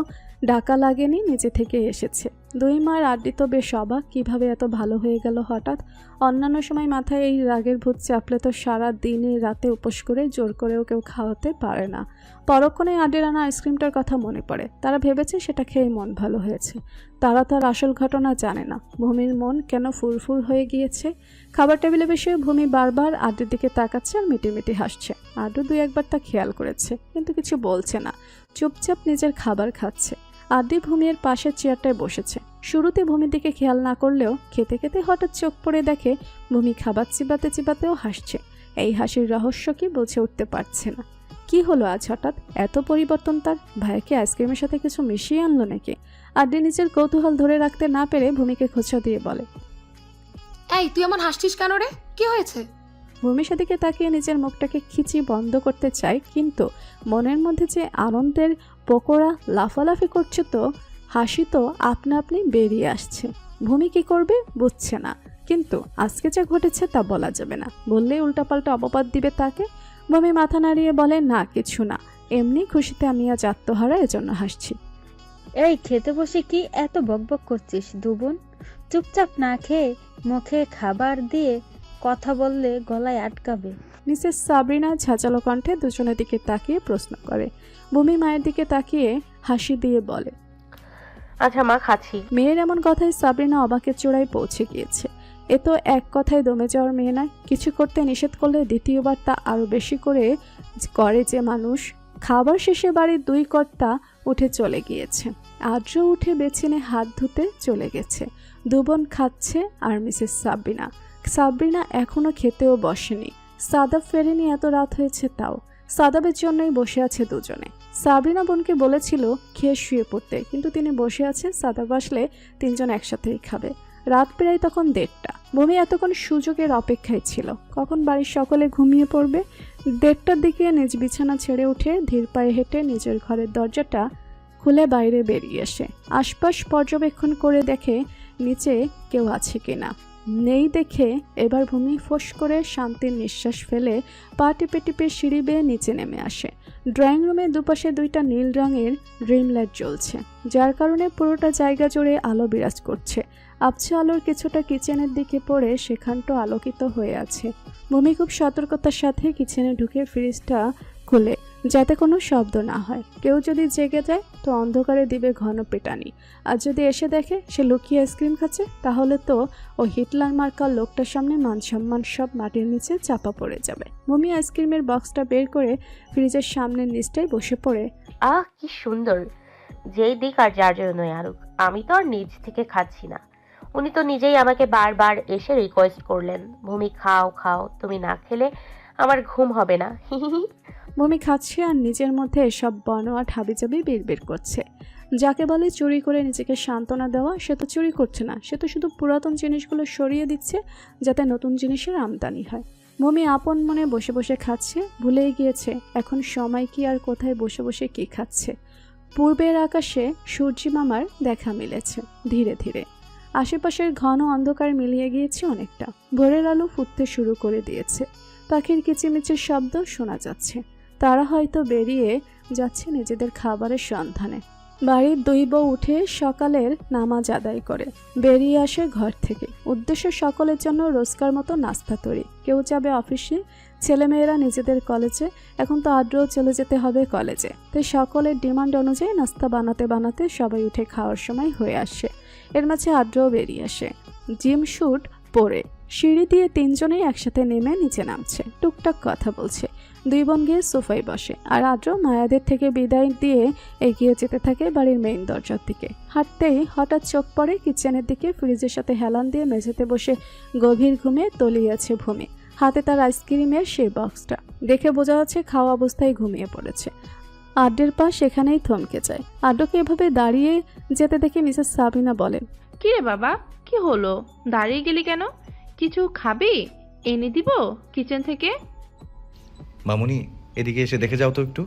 [SPEAKER 2] ডাকা লাগেনি, নিজে থেকে এসেছে। 2 মার আড্ডি তো বেশ অবাক, কিভাবে এত ভালো হয়ে গেল হঠাৎ। অন্যান্য সময় মাথায় এই রাগের ভূত চাপলে তো সারা দিনে রাতে উপোস করে জোর করেও কেউ খাওয়াতে পারে না। পরক্ষণে আড্ডির আনা আইসক্রিমটার কথা মনে পড়ে। তারা ভেবেছে সেটা খেয়ে মন ভালো হয়েছে। তারা তার আসল ঘটনা জানে না, ভূমির মন কেন ফুরফুর হয়ে গিয়েছে। খাবার টেবিলে বসে ভূমি বারবার আড্ডির দিকে তাকাচ্ছে আর মিটিমিটি হাসছে। আড্ডু 2-1বার তা খেয়াল করেছে, কিন্তু কিছু বলছে না, চুপচাপ নিজের খাবার খাচ্ছে। আড্ডি ভূমির পাশের চেয়ারটায় বসেছে। শুরুতে ভূমির দিকে খেয়াল না করলেও খেতে খেতে হঠাৎ চোখ পড়ে দেখে ভূমি খাবার চিবাতে চিবাতেও হাসছে। এই হাসির রহস্য কি বুঝে উঠতে পারছে না। কি হলো আজ হঠাৎ এত পরিবর্তন তার? ভাইকে আইসক্রিমের সাথে কিছু মিশিয়ে আনলো নাকি? আড্ডি নিজের কৌতূহল ধরে রাখতে না পেরে ভূমিকে খোঁচা দিয়ে বলে,
[SPEAKER 8] এই তুই আমার হাসছিস কেন রে? কি হয়েছে?
[SPEAKER 2] ভূমি সেদিকে তাকিয়ে নিজের মুখটাকে খিচি বন্ধ করতে চায়, কিন্তু মনের মধ্যে যে আনন্দের পকোড়া লাফালাফি করছে, তো হাসি তো আপনা আপনি বেরিয়ে আসছে। ভূমি কি করবে বুঝছে না, কিন্তু আজকে যা ঘটেছে তা বলা যাবে না, বললেই উল্টাপাল্টা অপবাদ দিবে তাকে। ভূমি মাথা নাড়িয়ে বলে, না কিছু না, এমনি খুশিতে আমি আজ আত্মহারা, এজন্য হাসছি।
[SPEAKER 5] এই খেতে বসে কি এত বকবক করছিস? 2 বোন চুপচাপ না খেয়ে মুখে খাবার দিয়ে কথা বললে গলায় আটকাবে।
[SPEAKER 2] মিসেস সাবরিনা ঝাঁঝালো কণ্ঠে দুজনের দিকে তাকিয়ে প্রশ্ন করে। ভূমি মায়ের দিকে তাকিয়ে হাসি দিয়ে বলে,
[SPEAKER 1] আচ্ছা মা, খাচ্ছি।
[SPEAKER 2] মেয়ের এমন কথায় সাবরিনা অবাকের চূড়ায় পৌঁছে গিয়েছে। এ তো এক কথায় দমে যাওয়ার মেয়ে নয়, কিছু করতে নিষেধ করলে দ্বিতীয়বার তা আরও বেশি করে করে যে মানুষ। খাবার শেষে বাড়ির দুই কর্তা উঠে চলে গিয়েছে। আদ্র উঠে বেছিনে হাত ধুতে চলে গেছে। দুবোন খাচ্ছে আর মিসেস সাবরিনা এখনো খেতেও বসেনি। সাদাব ফেরেনি, এত রাত হয়েছে তাও। সাদাবের জন্যই বসে আছে দুজনে। সাবরিনা বোনকে বলেছিল খেয়ে শুয়ে পড়তে, কিন্তু তিনি বসে আছে, সাদাব আসলে তিনজন একসাথেই খাবে। রাত প্রায় তখন 1:30। ভূমি এতক্ষণ সুযোগের অপেক্ষায় ছিল, কখন বাড়ির সকলে ঘুমিয়ে পড়বে। 1:30টার দিকে নিজ বিছানা ছেড়ে উঠে ধীর পায়ে হেঁটে নিজের ঘরের দরজাটা খুলে বাইরে বেরিয়ে আসে। আশপাশ পর্যবেক্ষণ করে দেখে নিচে কেউ আছে কিনা। নেই দেখে এবার ভূমি ফোঁস করে শান্তির নিঃশ্বাস ফেলে পা টিপে টিপে সিঁড়ি বেয়ে নিচে নেমে আসে। ড্রয়িং রুমের দুপাশে 2টা নীল রঙের ড্রিম লাইট জ্বলছে, যার কারণে পুরোটা জায়গা জুড়ে আলো বিরাজ করছে। আবছা আলোর কিছুটা কিচেনের দিকে পড়ে সেখানটা আলোকিত হয়ে আছে। ভূমি খুব সতর্কতার সাথে কিচেনে ঢুকে ফ্রিজটা খুলে, যাতে কোনো শব্দ না হয়। কেউ যদি জেগে যায় তো অন্ধকারে দিবে ঘন পেটানি। আর যদি এসে দেখে সে লুকিয়ে আইসক্রিম খাচ্ছে, তাহলে তো ও হিটলার মার্কার লোকটার সামনে মান সম্মান সব মাটির নিচে চাপা পড়ে যাবে। ভূমি আইসক্রিমের বক্সটা বের করে ফ্রিজের সামনের নিচটায় বসে পড়ে
[SPEAKER 1] আহ কি সুন্দর, যেই দিক আর যার জন্যই আরুক, আমি তো আর নিজ থেকে খাচ্ছি না। উনি তো নিজেই আমাকে বারবার এসে রিকোয়েস্ট করলেন, ভূমি খাও খাও, তুমি না খেলে আমার ঘুম হবে না।
[SPEAKER 2] ভূমি খাচ্ছে আর নিজের মধ্যে এসব বনোয়াট হাবিজাবি বিড়বিড় করছে। যাকে বলে চুরি করে নিজেকে সান্ত্বনা দেওয়া, সে তো চুরি করছে না, সে তো শুধু পুরাতন জিনিসগুলো সরিয়ে দিচ্ছে যাতে নতুন জিনিসের আমদানি হয়। ভূমি আপন মনে বসে বসে খাচ্ছে, ভুলেই গিয়েছে এখন সময় কি আর কোথায় বসে বসে কি খাচ্ছে। পূর্বের আকাশে সূর্যি মামার দেখা মিলেছে ধীরে ধীরে। আশেপাশের ঘন অন্ধকার মিলিয়ে গিয়েছে অনেকটা। ভোরের আলো ফুটতে শুরু করে দিয়েছে। পাখির কিচিমিচির শব্দ শোনা যাচ্ছে। তারা হয়তো বেরিয়ে যাচ্ছে নিজেদের খাবারের সন্ধানে। বাড়ির দুই বউ উঠে সকালের নামাজ আদায় করে বেরিয়ে আসে ঘর থেকে। উদ্দেশ্য সকলের জন্য রোজকার মতো নাস্তা তৈরি। কেউ যাবে অফিসে, ছেলেমেয়েরা নিজেদের কলেজে। এখন তো আদ্রও চলে যেতে হবে কলেজে, তাই সকলের ডিমান্ড অনুযায়ী নাস্তা বানাতে বানাতে সবাই উঠে খাওয়ার সময় হয়ে আসে। এর মাঝে আদ্রও বেরিয়ে আসে জিম স্যুট পরে। সিঁড়ি দিয়ে তিনজনেই একসাথে নেমে নিচে নামছে, টুকটাক কথা বলছে। দুই বোন গিয়ে সোফায় বসে, আর আদ্র মায়াদের থেকে বিদায় দিয়ে এগিয়ে যেতে থাকে বাড়ির মেইন দরজার দিকে। হাঁটতেই হঠাৎ চোখ পড়ে কিচেনের দিকে। ফ্রিজের সাথে হেলান দিয়ে মেঝেতে বসে গভীর ঘুমে তলিয়ে আছে ভূমি। হাতে তার আইসক্রিমের সেই বক্সটা দেখে বোঝা যাচ্ছে খাওয়া অবস্থায় ঘুমিয়ে পড়েছে। আড্ডের পা সেখানেই থমকে যায়। আড্ডকে এভাবে দাঁড়িয়ে যেতে দেখে মিসেস সাবিনা বলেন,
[SPEAKER 11] কি রে বাবা, কি হলো, দাঁড়িয়ে গেলি কেন? কিছু খাবি? এনে দিব কিচেন থেকে।
[SPEAKER 3] মামুনি, এদিকে এসে দেখে যাও তো একটু।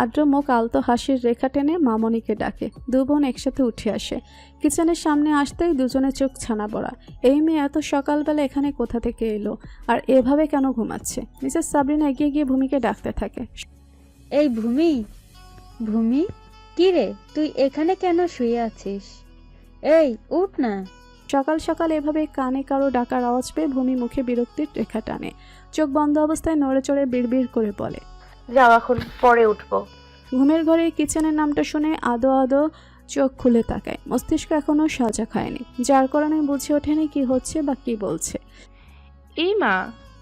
[SPEAKER 2] আদ্র মুখ আলতো হাসির রেখা টেনে মামনিকে ডাকে। দু বোন একসাথে উঠে আসে। কিচেনের সামনে আসতেই দুজনের চোখ ছানা পড়া। এই মেয়ে এত সকালবেলা এখানে কোথা থেকে এলো, আর এভাবে কেন ঘুমাচ্ছে? মিসেস সাবরিনা এগিয়ে গিয়ে ভূমিকে ডাকতে থাকে,
[SPEAKER 5] এই ভূমি, ভূমি, কি রে তুই এখানে কেন শুয়ে আছিস? এই উঠ না।
[SPEAKER 2] সকাল সকাল এভাবে কানে কারো ডাকার আওয়াজ পেয়ে ভূমি মুখে বিরক্তির রেখা টানে। চোখ বন্ধ অবস্থায় নড়ে চড়ে বিড়বিড় করে বলে,
[SPEAKER 1] যাও, এখন পরে উঠবো।
[SPEAKER 2] ঘুমের ঘরে কিচেনের নামটা শুনে আদো আদো চোখ খুলে তাকায়। মস্তিষ্ক এখনো সজাগ হয়নি, যার কারণে বুঝে ওঠেনি কি হচ্ছে বা কি বলছে।
[SPEAKER 11] এই মা,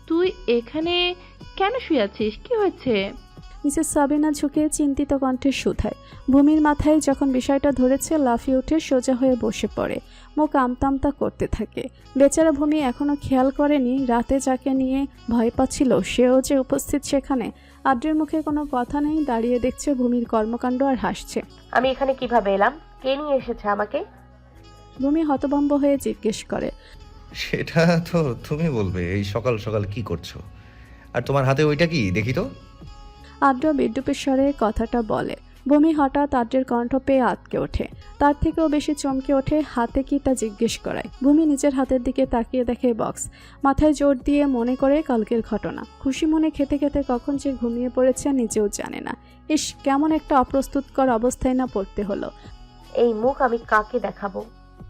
[SPEAKER 11] তুই এখানে কেন শুয়ে আছিস? কি হয়েছে?
[SPEAKER 2] মিসেস সাবিনা ঝুঁকে চিন্তিত কণ্ঠে শুধায়। ভূমির মাথায় যখন বিষয়টা ধরেছে লাফিয়ে উঠে সোজা হয়ে বসে পড়ে, মুখ আমতা করতে থাকে। বেচারা ভূমি এখনো খেয়াল করেনি রাতে যাকে নিয়ে ভয় পাচ্ছিল সেও যে উপস্থিত সেখানে। আদ্রের মুখে কোনো কথা নেই, দাঁড়িয়ে দেখছে ভূমির কর্মকাণ্ড আর হাসছে।
[SPEAKER 1] আমি এখানে কিভাবে এলাম? কে নিয়ে এসেছে আমাকে?
[SPEAKER 2] ভূমি হতভম্ব হয়ে জিজ্ঞেস করে,
[SPEAKER 3] সেটা তো তুমি বলবে। এই সকাল সকাল কি করছো? আর তোমার হাতে ওইটা কি দেখি তো।
[SPEAKER 2] আদ্র বিদ্যুপের স্বরে কথাটা বলে। ভূমি হঠাৎ আদ্রের কণ্ঠ পেয়ে আটকে ওঠে। তার থেকেও বেশি চমকে ওঠে হাতে কি তা জিজ্ঞেস করায়। ভূমি নিজের হাতের দিকে তাকিয়ে দেখে বক্স। মাথায় জোর দিয়ে মনে করে কালকের ঘটনা। খুশি মনে খেতে খেতে কখন যে ঘুমিয়ে পড়েছে নিজেও জানে না। ইস, কেমন একটা অপ্রস্তুতকর অবস্থায় না পড়তে হলো।
[SPEAKER 1] এই মুখ আমি কাকে দেখাবো?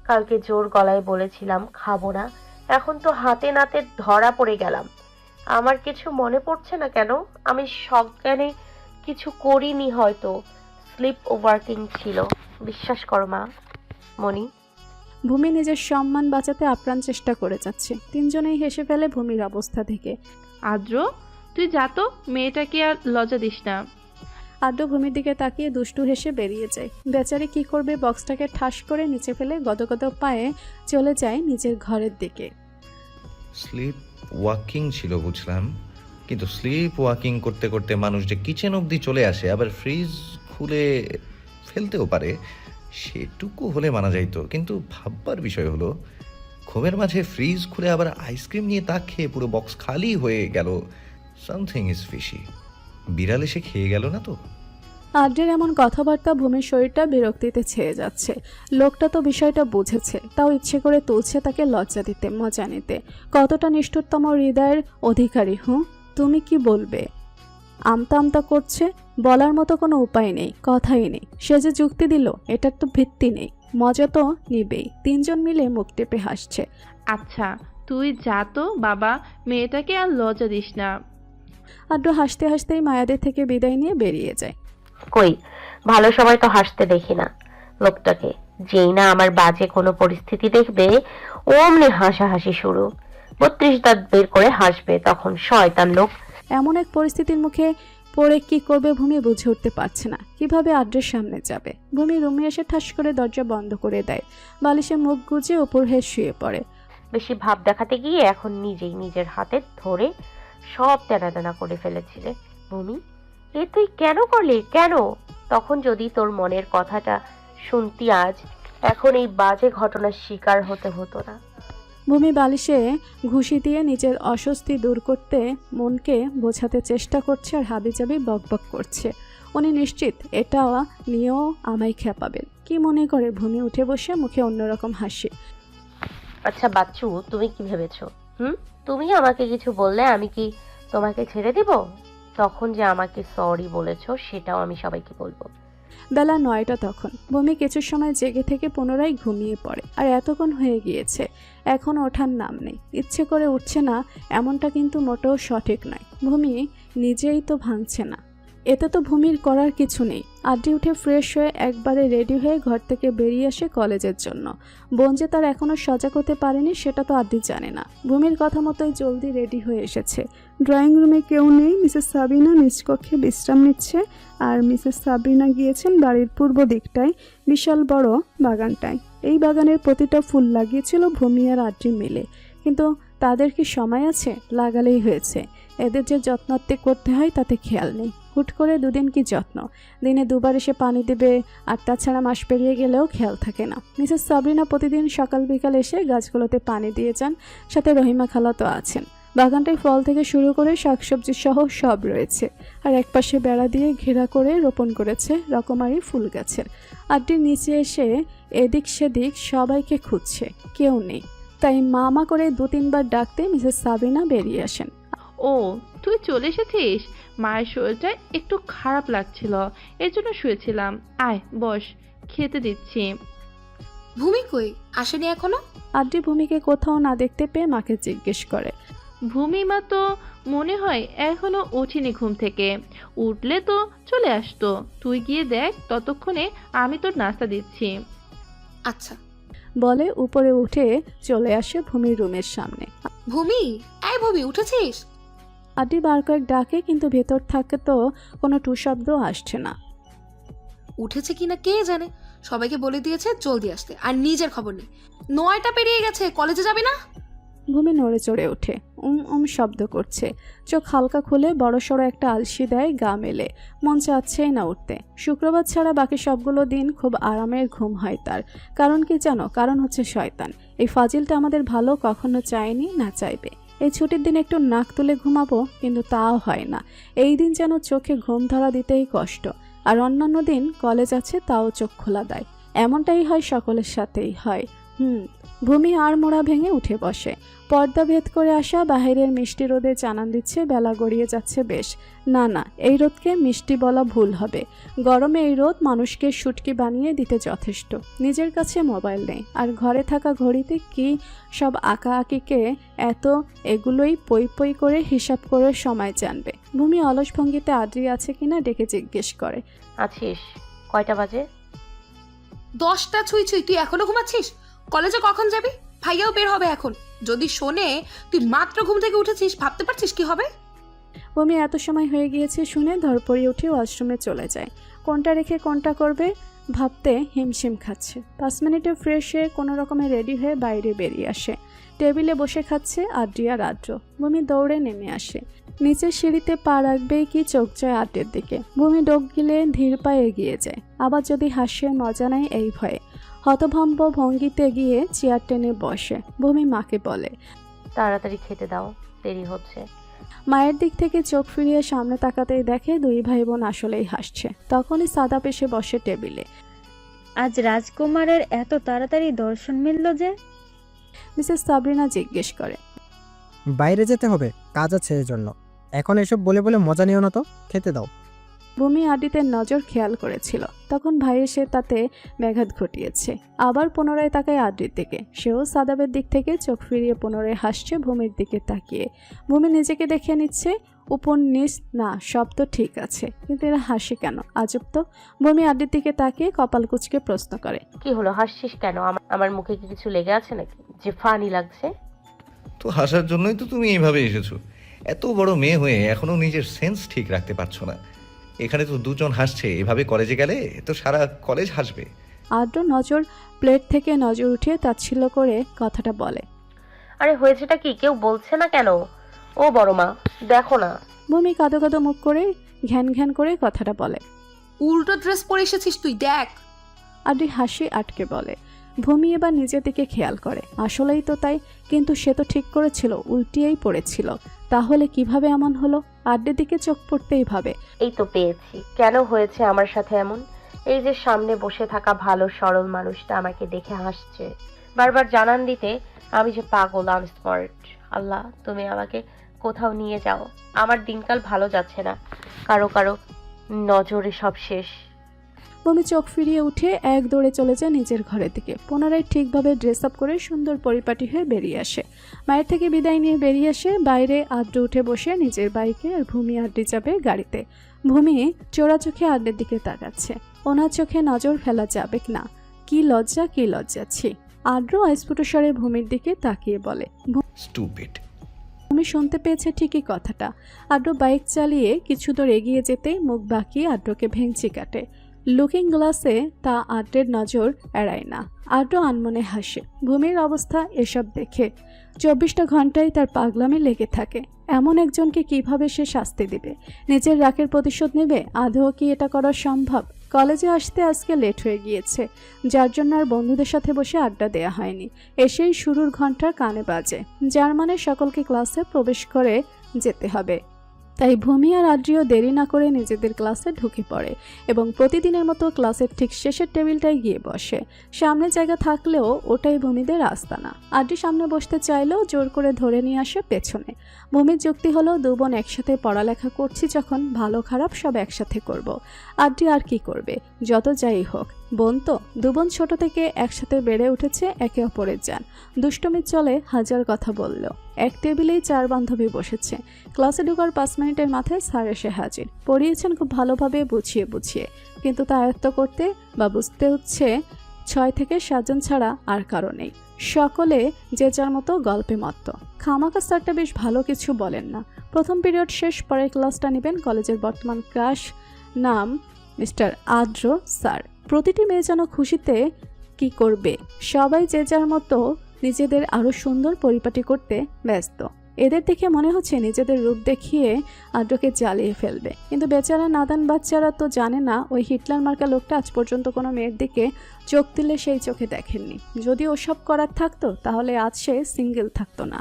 [SPEAKER 1] কালকে জোর গলায় বলেছিলাম খাবো না, এখন তো হাতে নাতে ধরা পড়ে গেলাম। আমার কিছু মনে পড়ছে না কেন? আমি সজ্ঞানে কিছু করিনি, হয়তো স্লিপ ওভারকিং ছিল। বিশ্বাস করো মা, মনি।
[SPEAKER 2] ভূমি নিজের সম্মান বাঁচাতে আপ্রাণ চেষ্টা করে যাচ্ছে। তিনজনেই হেসে ফেলে ভূমির অবস্থা থেকে।
[SPEAKER 11] আদ্র, তুই যা তো, মেয়েটাকে আর লজ্জা দিস না।
[SPEAKER 2] আদ্র ভূমির দিকে তাকিয়ে দুষ্টু হেসে বেরিয়ে যায়। বেচারি কি করবে, বক্সটাকে ঠাস করে নিচে ফেলে গদগদ পায়ে চলে যায় নিজের ঘরের দিকে।
[SPEAKER 3] স্লিপ ওয়াকিং ছিল বুঝলাম, কিন্তু স্লিপ ওয়াকিং করতে করতে মানুষ যে কিচেন অবধি চলে আসে, আবার ফ্রিজ খুলে ফেলতেও পারে, সেটুকু হলে মানা যাইতো। কিন্তু ভাববার বিষয় হলো, ঘুমের মাঝে ফ্রিজ খুলে আবার আইসক্রিম নিয়ে তা খেয়ে পুরো বক্স খালি হয়ে গেল। Something is fishy. বিড়াল এসে খেয়ে গেল না তো?
[SPEAKER 2] আদ্রের এমন কথাবার্তা ভূমির শরীরটা বিরক্তিতে ছেয়ে যাচ্ছে। লোকটা তো বিষয়টা বুঝেছে, তাও ইচ্ছে করে তুলছে তাকে লজ্জা দিতে, মজা নিতে। কতটা নিষ্ঠুরতম হৃদয়ের অধিকারী। তুমি কি বলবে? আমতা আমতা করছে, বলার মতো কোনো উপায় নেই, কথাই নেই। সে যে যুক্তি দিল, এটার তো ভিত্তি নেই, মজা তো নিবেই। তিনজন মিলে মুখ টেপে হাসছে।
[SPEAKER 11] আচ্ছা তুই যা তো বাবা, মেয়েটাকে আর লজ্জা দিস না।
[SPEAKER 2] আদ্র হাসতে হাসতেই মায়াদের থেকে বিদায় নিয়ে বেরিয়ে যায়।
[SPEAKER 1] কই, ভালো সময় তো হাসতে দেখি না লোকটাকে। যেই না আমার বাজে কোনো পরিস্থিতি দেখবে, অমনি হাসাহাসি শুরু। 32 দাঁত বের করে হাসবে তখন, শয়তান লোক।
[SPEAKER 2] এমন এক পরিস্থিতির মুখে পড়ে কি করবে ভূমি বুঝে উঠতে পারছে না। কিভাবে আদ্রের সামনে যাবে। ভূমি রুমে এসে ঠাস করে দরজা বন্ধ করে দেয়। বালিশে মুখ গুজে উপর হয়ে শুয়ে পড়ে।
[SPEAKER 1] বেশি ভাব দেখাতে গিয়ে এখন নিজেই নিজের হাতে ধরে সব তেনা করে ফেলেছিলে। ভূমি, এ তুই কেন করলি? কেন? তখন যদি তোর মনের কথাটা শুনতি, আজ এখন এই বাজে ঘটনার শিকার হতে হতো না।
[SPEAKER 2] ভূমি বালিশে ঘুষি দিয়ে নিজের অস্বস্তি দূর করতে মনকে বোঝাতে চেষ্টা করছে আর হাবিজাবি বকবক করছে। উনি নিশ্চিত এটা নিয়েও আমায় খেপাবেন। কি মনে করে ভূমি উঠে বসে মুখে অন্যরকম হাসি।
[SPEAKER 1] আচ্ছা বাচ্চু, তুমি কি ভেবেছো? তুমি আমাকে কিছু বললে আমি কি তোমাকে ছেড়ে দিব? তখন যে আমাকে সরি বলেছো, সেটাও আমি সবাইকে বলবো।
[SPEAKER 2] বেলা 9টা তখন। ভূমি কিছু সময় জেগে থেকে পুনরায় ঘুমিয়ে পড়ে। আর এতক্ষণ হয়ে গিয়েছে, এখন ওঠার নাম নেই। ইচ্ছে করে উঠছে না এমনটা কিন্তু মোটেও সঠিক নয়। ভূমি নিজেই তো ভাঙছে না, এতে তো ভূমির করার কিছু নেই। আদ্রি উঠে ফ্রেশ হয়ে একবারে রেডি হয়ে ঘর থেকে বেরিয়ে আসে কলেজের জন্য। বোন যে তার এখনও সজাগ হতে পারেনি সেটা তো আদ্রি জানে না। ভূমির কথা মতোই জলদি রেডি হয়ে এসেছে।
[SPEAKER 12] ড্রয়িং রুমে কেউ নেই। মিসেস সাবিনা নিজ কক্ষে বিশ্রাম নিচ্ছে, আর মিসেস সাবিনা গিয়েছেন বাড়ির পূর্ব দিকটায় বিশাল বড় বাগানটায়। এই বাগানের প্রতিটা ফুল লাগিয়েছিল ভূমি আর আদ্রি মিলে। কিন্তু তাদের কি সময় আছে? লাগালেই হয়েছে। এদের যে যত্নাত্তি করতে হয় তাতে খেয়াল নেই। হুট করে দুদিন কি যত্ন, দিনে দুবার এসে পানি দেবে, আর তাছাড়া মাস পেরিয়ে গেলেও খেয়াল থাকে না। মিসেস সাবরিনা প্রতিদিন সকাল বিকাল এসে গাছগুলোতে পানি দিয়ে যান, সাথে রহিমা খালা তো আছেন। বাগানটায় ফল থেকে শুরু করে শাকসবজি সহ সব রয়েছে, আর একপাশে বেড়া দিয়ে ঘেরা করে রোপণ করেছে রকমারি ফুল গাছের। আড্ডির নিচে এসে এদিক সেদিক সবাইকে খুঁজছে, কেউ নেই। তাই মা করে 2-3 বার ডাকতে মিসেস সাবিনা বেরিয়ে আসেন।
[SPEAKER 11] ও, তুই চলে এসেছিস? মায়ের শরীরটা একটু খারাপ লাগছিল, এর জন্য শুয়েছিলাম। আয় বস, খেতে দিচ্ছি।
[SPEAKER 8] ভূমি কই, আসেনি এখনো?
[SPEAKER 2] আড্ডি ভূমিকে কোথাও না দেখতে পেয়ে মাকে জিজ্ঞেস করে।
[SPEAKER 11] ভূমিমা তো মনে হয় এখনো ওঠেনি ঘুম থেকে, উঠলে তো চলে আসতো। তুই গিয়ে দেখ, ততক্ষণে আমি তোর নাস্তা দিচ্ছি।
[SPEAKER 8] আচ্ছা
[SPEAKER 2] বলে উপরে উঠে চলে আসে ভূমির রুমের সামনে।
[SPEAKER 8] ভূমি, এই ভূমি, উঠেছিস?
[SPEAKER 2] আড্ডি বার কয়েক ডাকে, কিন্তু ভেতর থাকে তো কোনো টু শব্দ আসছে না।
[SPEAKER 8] উঠেছে কিনা কে জানে, সবাইকে বলে দিয়েছে জলদি আসতে, আর নিজের খবর নেই। 9টা পেরিয়ে গেছে, কলেজে যাবি না?
[SPEAKER 2] ভূমি নড়ে চড়ে ওঠে, শব্দ করছে। চোখ হালকা খুলে বড়সড় একটা আলসি দেয় গা মেলে। মন চাচ্ছেই না উঠতে। শুক্রবার ছাড়া বাকি সবগুলো দিন খুব আরামের ঘুম হয় তার। কারণ কি জানো? কারণ হচ্ছে শয়তান। এই ফাজিলটা আমাদের ভালো কখনো চায়নি, না চাইবে। এই ছুটির দিন একটু নাক তুলে ঘুমাবো, কিন্তু তাও হয় না। এই দিন যেন চোখে ঘুম ধরা দিতেই কষ্ট। আর অন্যান্য দিন কলেজ আছে, তাও চোখ খোলা দেয়। এমনটাই হয়, সকলের সাথেই হয়। ভূমি আর মোড়া ভেঙে উঠে বসে। পর্দা ভেদ করে আসা বাহিরের মিষ্টি রোদে জানান দিচ্ছে বেলা গড়িয়ে যাচ্ছে বেশ। না, এই রোদকে মিষ্টি বলা ভুল হবে। গরমে এই রোদ মানুষকে শুটকি বানিয়ে দিতে যথেষ্ট। নিজের কাছে মোবাইল নেই, আর ঘরে থাকা ঘড়িতে কি সব আঁকাআঁকিকে এগুলোই পই পই করে হিসাব করে সময় জানবে। ভূমি অলস ভঙ্গিতে আদ্রি আছে কিনা ডেকে জিজ্ঞেস করে।
[SPEAKER 1] আছিস? কয়টা বাজে?
[SPEAKER 8] 10টা ছুঁই ছুঁই, তুই এখনো ঘুমাচ্ছিস? কলেজে কখন যাবি? ভাইয়াও বের হবে এখন। যদি শোনে তুই মাত্র ঘুম থেকে উঠেছিস, ভাবতে পারছিস কি হবে?
[SPEAKER 2] ভূমি এত সময় হয়ে গিয়েছে শুনে ধরপড়িয়ে উঠে ওয়াশরুমে চলে যায়। কোনটা রেখে কোনটা করবে ভাবতে হিমশিম খাচ্ছে। 5 মিনিটে ফ্রেশ হয়ে কোনো রকমে রেডি হয়ে বাইরে বেরিয়ে আসে। টেবিলে বসে খাচ্ছে আদ্রিয়া রাজ্য। ভূমি দৌড়ে নেমে আসে। নিচের সিঁড়িতে পা রাখবেই কি চোখ যায় আড্ডের দিকে। ভূমি ডোক গিলে ধীর পায়ে এগিয়ে যায়। আবার যদি হাসে মজা নেয় এই ভয়ে। হতভম্ব ভঙ্গিতে গিয়ে চেয়ার টেনে বসে। ভূমি মাকে বলে,
[SPEAKER 1] তাড়াতাড়ি খেতে দাও, দেরি হচ্ছে।
[SPEAKER 2] মায়ের দিক থেকে চোখ ফিরিয়ে সামনে তাকাতেই দেখে 2 ভাই বোন আসলেই হাসছে। তখনই সাদা পেশে বসে টেবিলে।
[SPEAKER 5] আজ রাজকুমারের এত তাড়াতাড়ি দর্শন মিলল যে?
[SPEAKER 2] মিসেস সাবরিনা জিজ্ঞেস করে।
[SPEAKER 4] বাইরে যেতে হবে, কাজ আছে এজন্য। এখন এসব বলে বলে মজা নিও না তো, খেতে দাও।
[SPEAKER 2] ভূমি আডিতে নজর খেয়াল করেছিল, তখন ভাই এসে তাতে ব্যাঘাত ঘটিয়েছে। আবার পুনরায় তাকায় আদ্রির দিকে। সেও সাদাবের দিক থেকে চোখ ফিরিয়ে পুনরায় হাসছে ভূমির দিকে তাকিয়ে। ভূমি নিজেকে দেখে নিচ্ছে, উপর নিচ না সব তো ঠিক আছে, কিন্তু এরা হাসে কেন? আজব তো। ভূমি আদ্রির দিকে তাকিয়ে কপাল কুঁচকে প্রশ্ন করে,
[SPEAKER 1] কি হলো, হাসছিস কেন? আমার মুখে কি কিছু লেগে আছে নাকি যে ফানি লাগছে?
[SPEAKER 3] তো হাসার জন্যই তো তুমি এইভাবে এসেছো। এত বড় মেয়ে হয়ে এখনো নিজের সেন্স ঠিক রাখতে পারছো না। এখানে তো দুজন হাসছে, এভাবে কলেজে গেলে তো সারা কলেজ হাসবে।
[SPEAKER 2] আদ্র নজর প্লেট থেকে নজর উঠিয়ে তাচ্ছিল্য করে কথাটা বলে।
[SPEAKER 1] আরে হয়েছেটা কি, কেউ বলছে না কেন? ও বড় মা, দেখো না।
[SPEAKER 2] ভূমি কাঁদো কাঁদো মুখ করে ঘ্যান ঘ্যান করে কথাটা বলে।
[SPEAKER 8] উল্টো ড্রেস পরে এসেছিস তুই, দেখ।
[SPEAKER 2] আদ্রি হাসি আটকে বলে। ভূমি এবার নিজের দিকে খেয়াল করে। আসলেই তো তাই, কিন্তু সে তো ঠিক করেছিল উল্টিয়েই পড়েছিল। তাহলে কিভাবে এমন হলো? আড্ডের দিকে চোখ পড়তেই ভাবে,
[SPEAKER 1] এই তো পেয়েছি, কেন হয়েছে আমার সাথে এমন? এই যে সামনে বসে থাকা ভালো সরল মানুষটা আমাকে দেখে হাসছে, বারবার জানান দিতে আমি যে পাগল, আম স্মার্ট। আল্লাহ, তুমি আমাকে কোথাও নিয়ে যাও। আমার দিনকাল ভালো যাচ্ছে না, কারো কারো নজরে সব শেষ।
[SPEAKER 2] ভূমি চোখ ফিরিয়ে উঠে এক দৌড়ে চলে যায় নিজের ঘরের দিকে। পুনরায় ঠিকভাবে ড্রেস আপ করে সুন্দর পরিপাটি হয়ে বেরিয়ে আসে। মায়ের থেকে বিদায় নিয়ে বেরিয়ে আসে। বাইরে আদ্র উঠে বসে নিজের বাইকে, আর ভূমি আড্ডি যাবে গাড়িতে। ভূমি চোরা চোখে আড্ডের দিকে তাকাচ্ছে। ওনার চোখে নজর ফেলা যাবে না। কি লজ্জা, কি লজ্জাচ্ছি। আদ্র অস্ফুট স্বরে ভূমির দিকে তাকিয়ে বলে।
[SPEAKER 3] স্টুপিড।
[SPEAKER 2] ভূমি শুনতে পেয়েছে ঠিকই কথাটা। আদ্র বাইক চালিয়ে কিছু দূর এগিয়ে যেতেই মুখ বাঁকিয়ে আদ্রকে ভেঙচি কাটে। লুকিং গ্লাসে তা আদ্রের নজর এড়ায় না। আদ্র আনমনে হাসে ভূমির অবস্থা এসব দেখে। 24টা ঘন্টায় তার পাগলামি লেগে থাকে। এমন একজনকে কিভাবে সে শাস্তি দিবে? নিজের রাগের প্রতিশোধ নেবে? আদৌ কি এটা করা সম্ভব? কলেজে আসতে আজকে লেট হয়ে গিয়েছে, যার জন্য আর বন্ধুদের সাথে বসে আড্ডা দেয়া হয়নি। এসেই শুরুর ঘন্টার কানে বাজে, যার মানে সকলকে ক্লাসে প্রবেশ করে যেতে হবে। তাই ভূমি আর আদ্রিও দেরি না করে নিজেদের ক্লাসে ঢুকে পড়ে এবং প্রতিদিনের মতো ক্লাসের ঠিক শেষের টেবিলটায় গিয়ে বসে। সামনে জায়গা থাকলেও ওটাই ভূমিদের আস্তানা। আদ্রি সামনে বসতে চাইলেও জোর করে ধরে নিয়ে আসে পেছনে। ভূমির যুক্তি হলো, 2 বোন একসাথে পড়ালেখা করছি যখন, ভালো খারাপ সব একসাথে করব। আদ্রি আর কি করবে? যত যাই হোক বোন তো। 2 বোন ছোট থেকে একসাথে বেড়ে উঠেছে, একে অপরের জান। দুষ্টমির চলে হাজার কথা বললেও। এক টেবিলেই 4 বান্ধবী বসেছে। ক্লাসে ঢোকার 5 মিনিটের মাথায় স্যার এসে হাজির। পড়িয়েছেন খুব ভালোভাবে বুঝিয়ে বুঝিয়ে, কিন্তু তা আয়ত্ত করতে বা বুঝতে হচ্ছে 6 থেকে 7 জন ছাড়া আর কারো নেই। সকলে যে যার মতো গল্পে মত্ত। খামাকা স্যারটা বেশ ভালো কিছু বলেন না। প্রথম পিরিয়ড শেষ, পরের ক্লাসটা নেবেন কলেজের বর্তমান ক্রাশ, নাম মিস্টার আদ্র স্যার। প্রতিটি মেয়ে যেন খুশিতে কি করবে, সবাই যে যার মতো নিজেদের আরো সুন্দর পরিপাটি করতে ব্যস্ত। এদের দেখে মনে হচ্ছে নিজেদের রূপ দেখিয়ে আদ্রকে জ্বালিয়ে ফেলবে, কিন্তু বেচারা নাদান বাচ্চারা তো জানে না ওই হিটলার মার্কা লোকটা আজ পর্যন্ত কোনো মেয়ের দিকে চোখ দিলে সেই চোখে দেখেননি। যদি ওসব করার থাকতো তাহলে আজ সে সিঙ্গেল থাকতো না।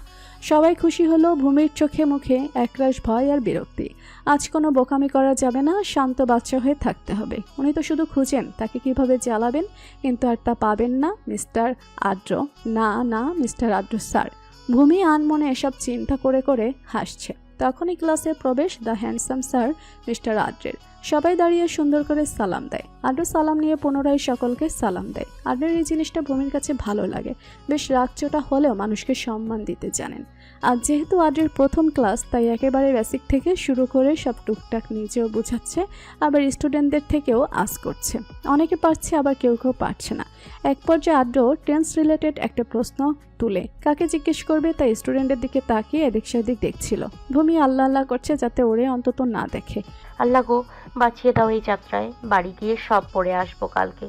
[SPEAKER 2] সবাই খুশি হলো ভূমির চোখে মুখে একরাশ ভয় আর বিরক্তি। আজ কোনো বোকামি করা যাবে না, শান্ত বাচ্চা হয়ে থাকতে হবে। উনি তো শুধু খুঁজেন তাকে কিভাবে জ্বালাবেন, কিন্তু আর তা পাবেন না মিস্টার আদ্র, না মিস্টার আদ্র স্যার। ভূমি আনমনে এসব চিন্তা করে করে হাসছে। তখনই ক্লাসে প্রবেশ দ্য হ্যান্ডসাম স্যার মিস্টার আদ্রের। সবাই দাঁড়িয়ে সুন্দর করে সালাম দেয়। আদ্র সালাম নিয়ে পুনরায় সকলকে সালাম দেয়। আদ্রের এই জিনিসটা ভূমির কাছে ভালো লাগে, বেশ রাগচোটা হলেও মানুষকে সম্মান দিতে জানেন। আর যেহেতু আদ্রের প্রথম ক্লাস, তাই একেবারে বেসিক থেকে শুরু করে সব টুকটাক নিজেও বোঝাচ্ছে, আবার স্টুডেন্টদের থেকেও আস করছে। অনেকে পারছে, আবার কেউ কেউ পারছে না। এক পর্যায়ে আদ্র টেন্স রিলেটেড একটা প্রশ্ন তুলে কাকে জিজ্ঞেস করবে তাই স্টুডেন্টের দিকে তাকিয়ে এদিক সেদিক দেখছিল। ভূমি আল্লাহ আল্লাহ করছে যাতে ওরে অন্তত না দেখে।
[SPEAKER 1] আল্লাহ গো, বাঁচিয়ে দাও এই যাত্রায়, বাড়ি গিয়ে সব পড়ে আসবো কালকে।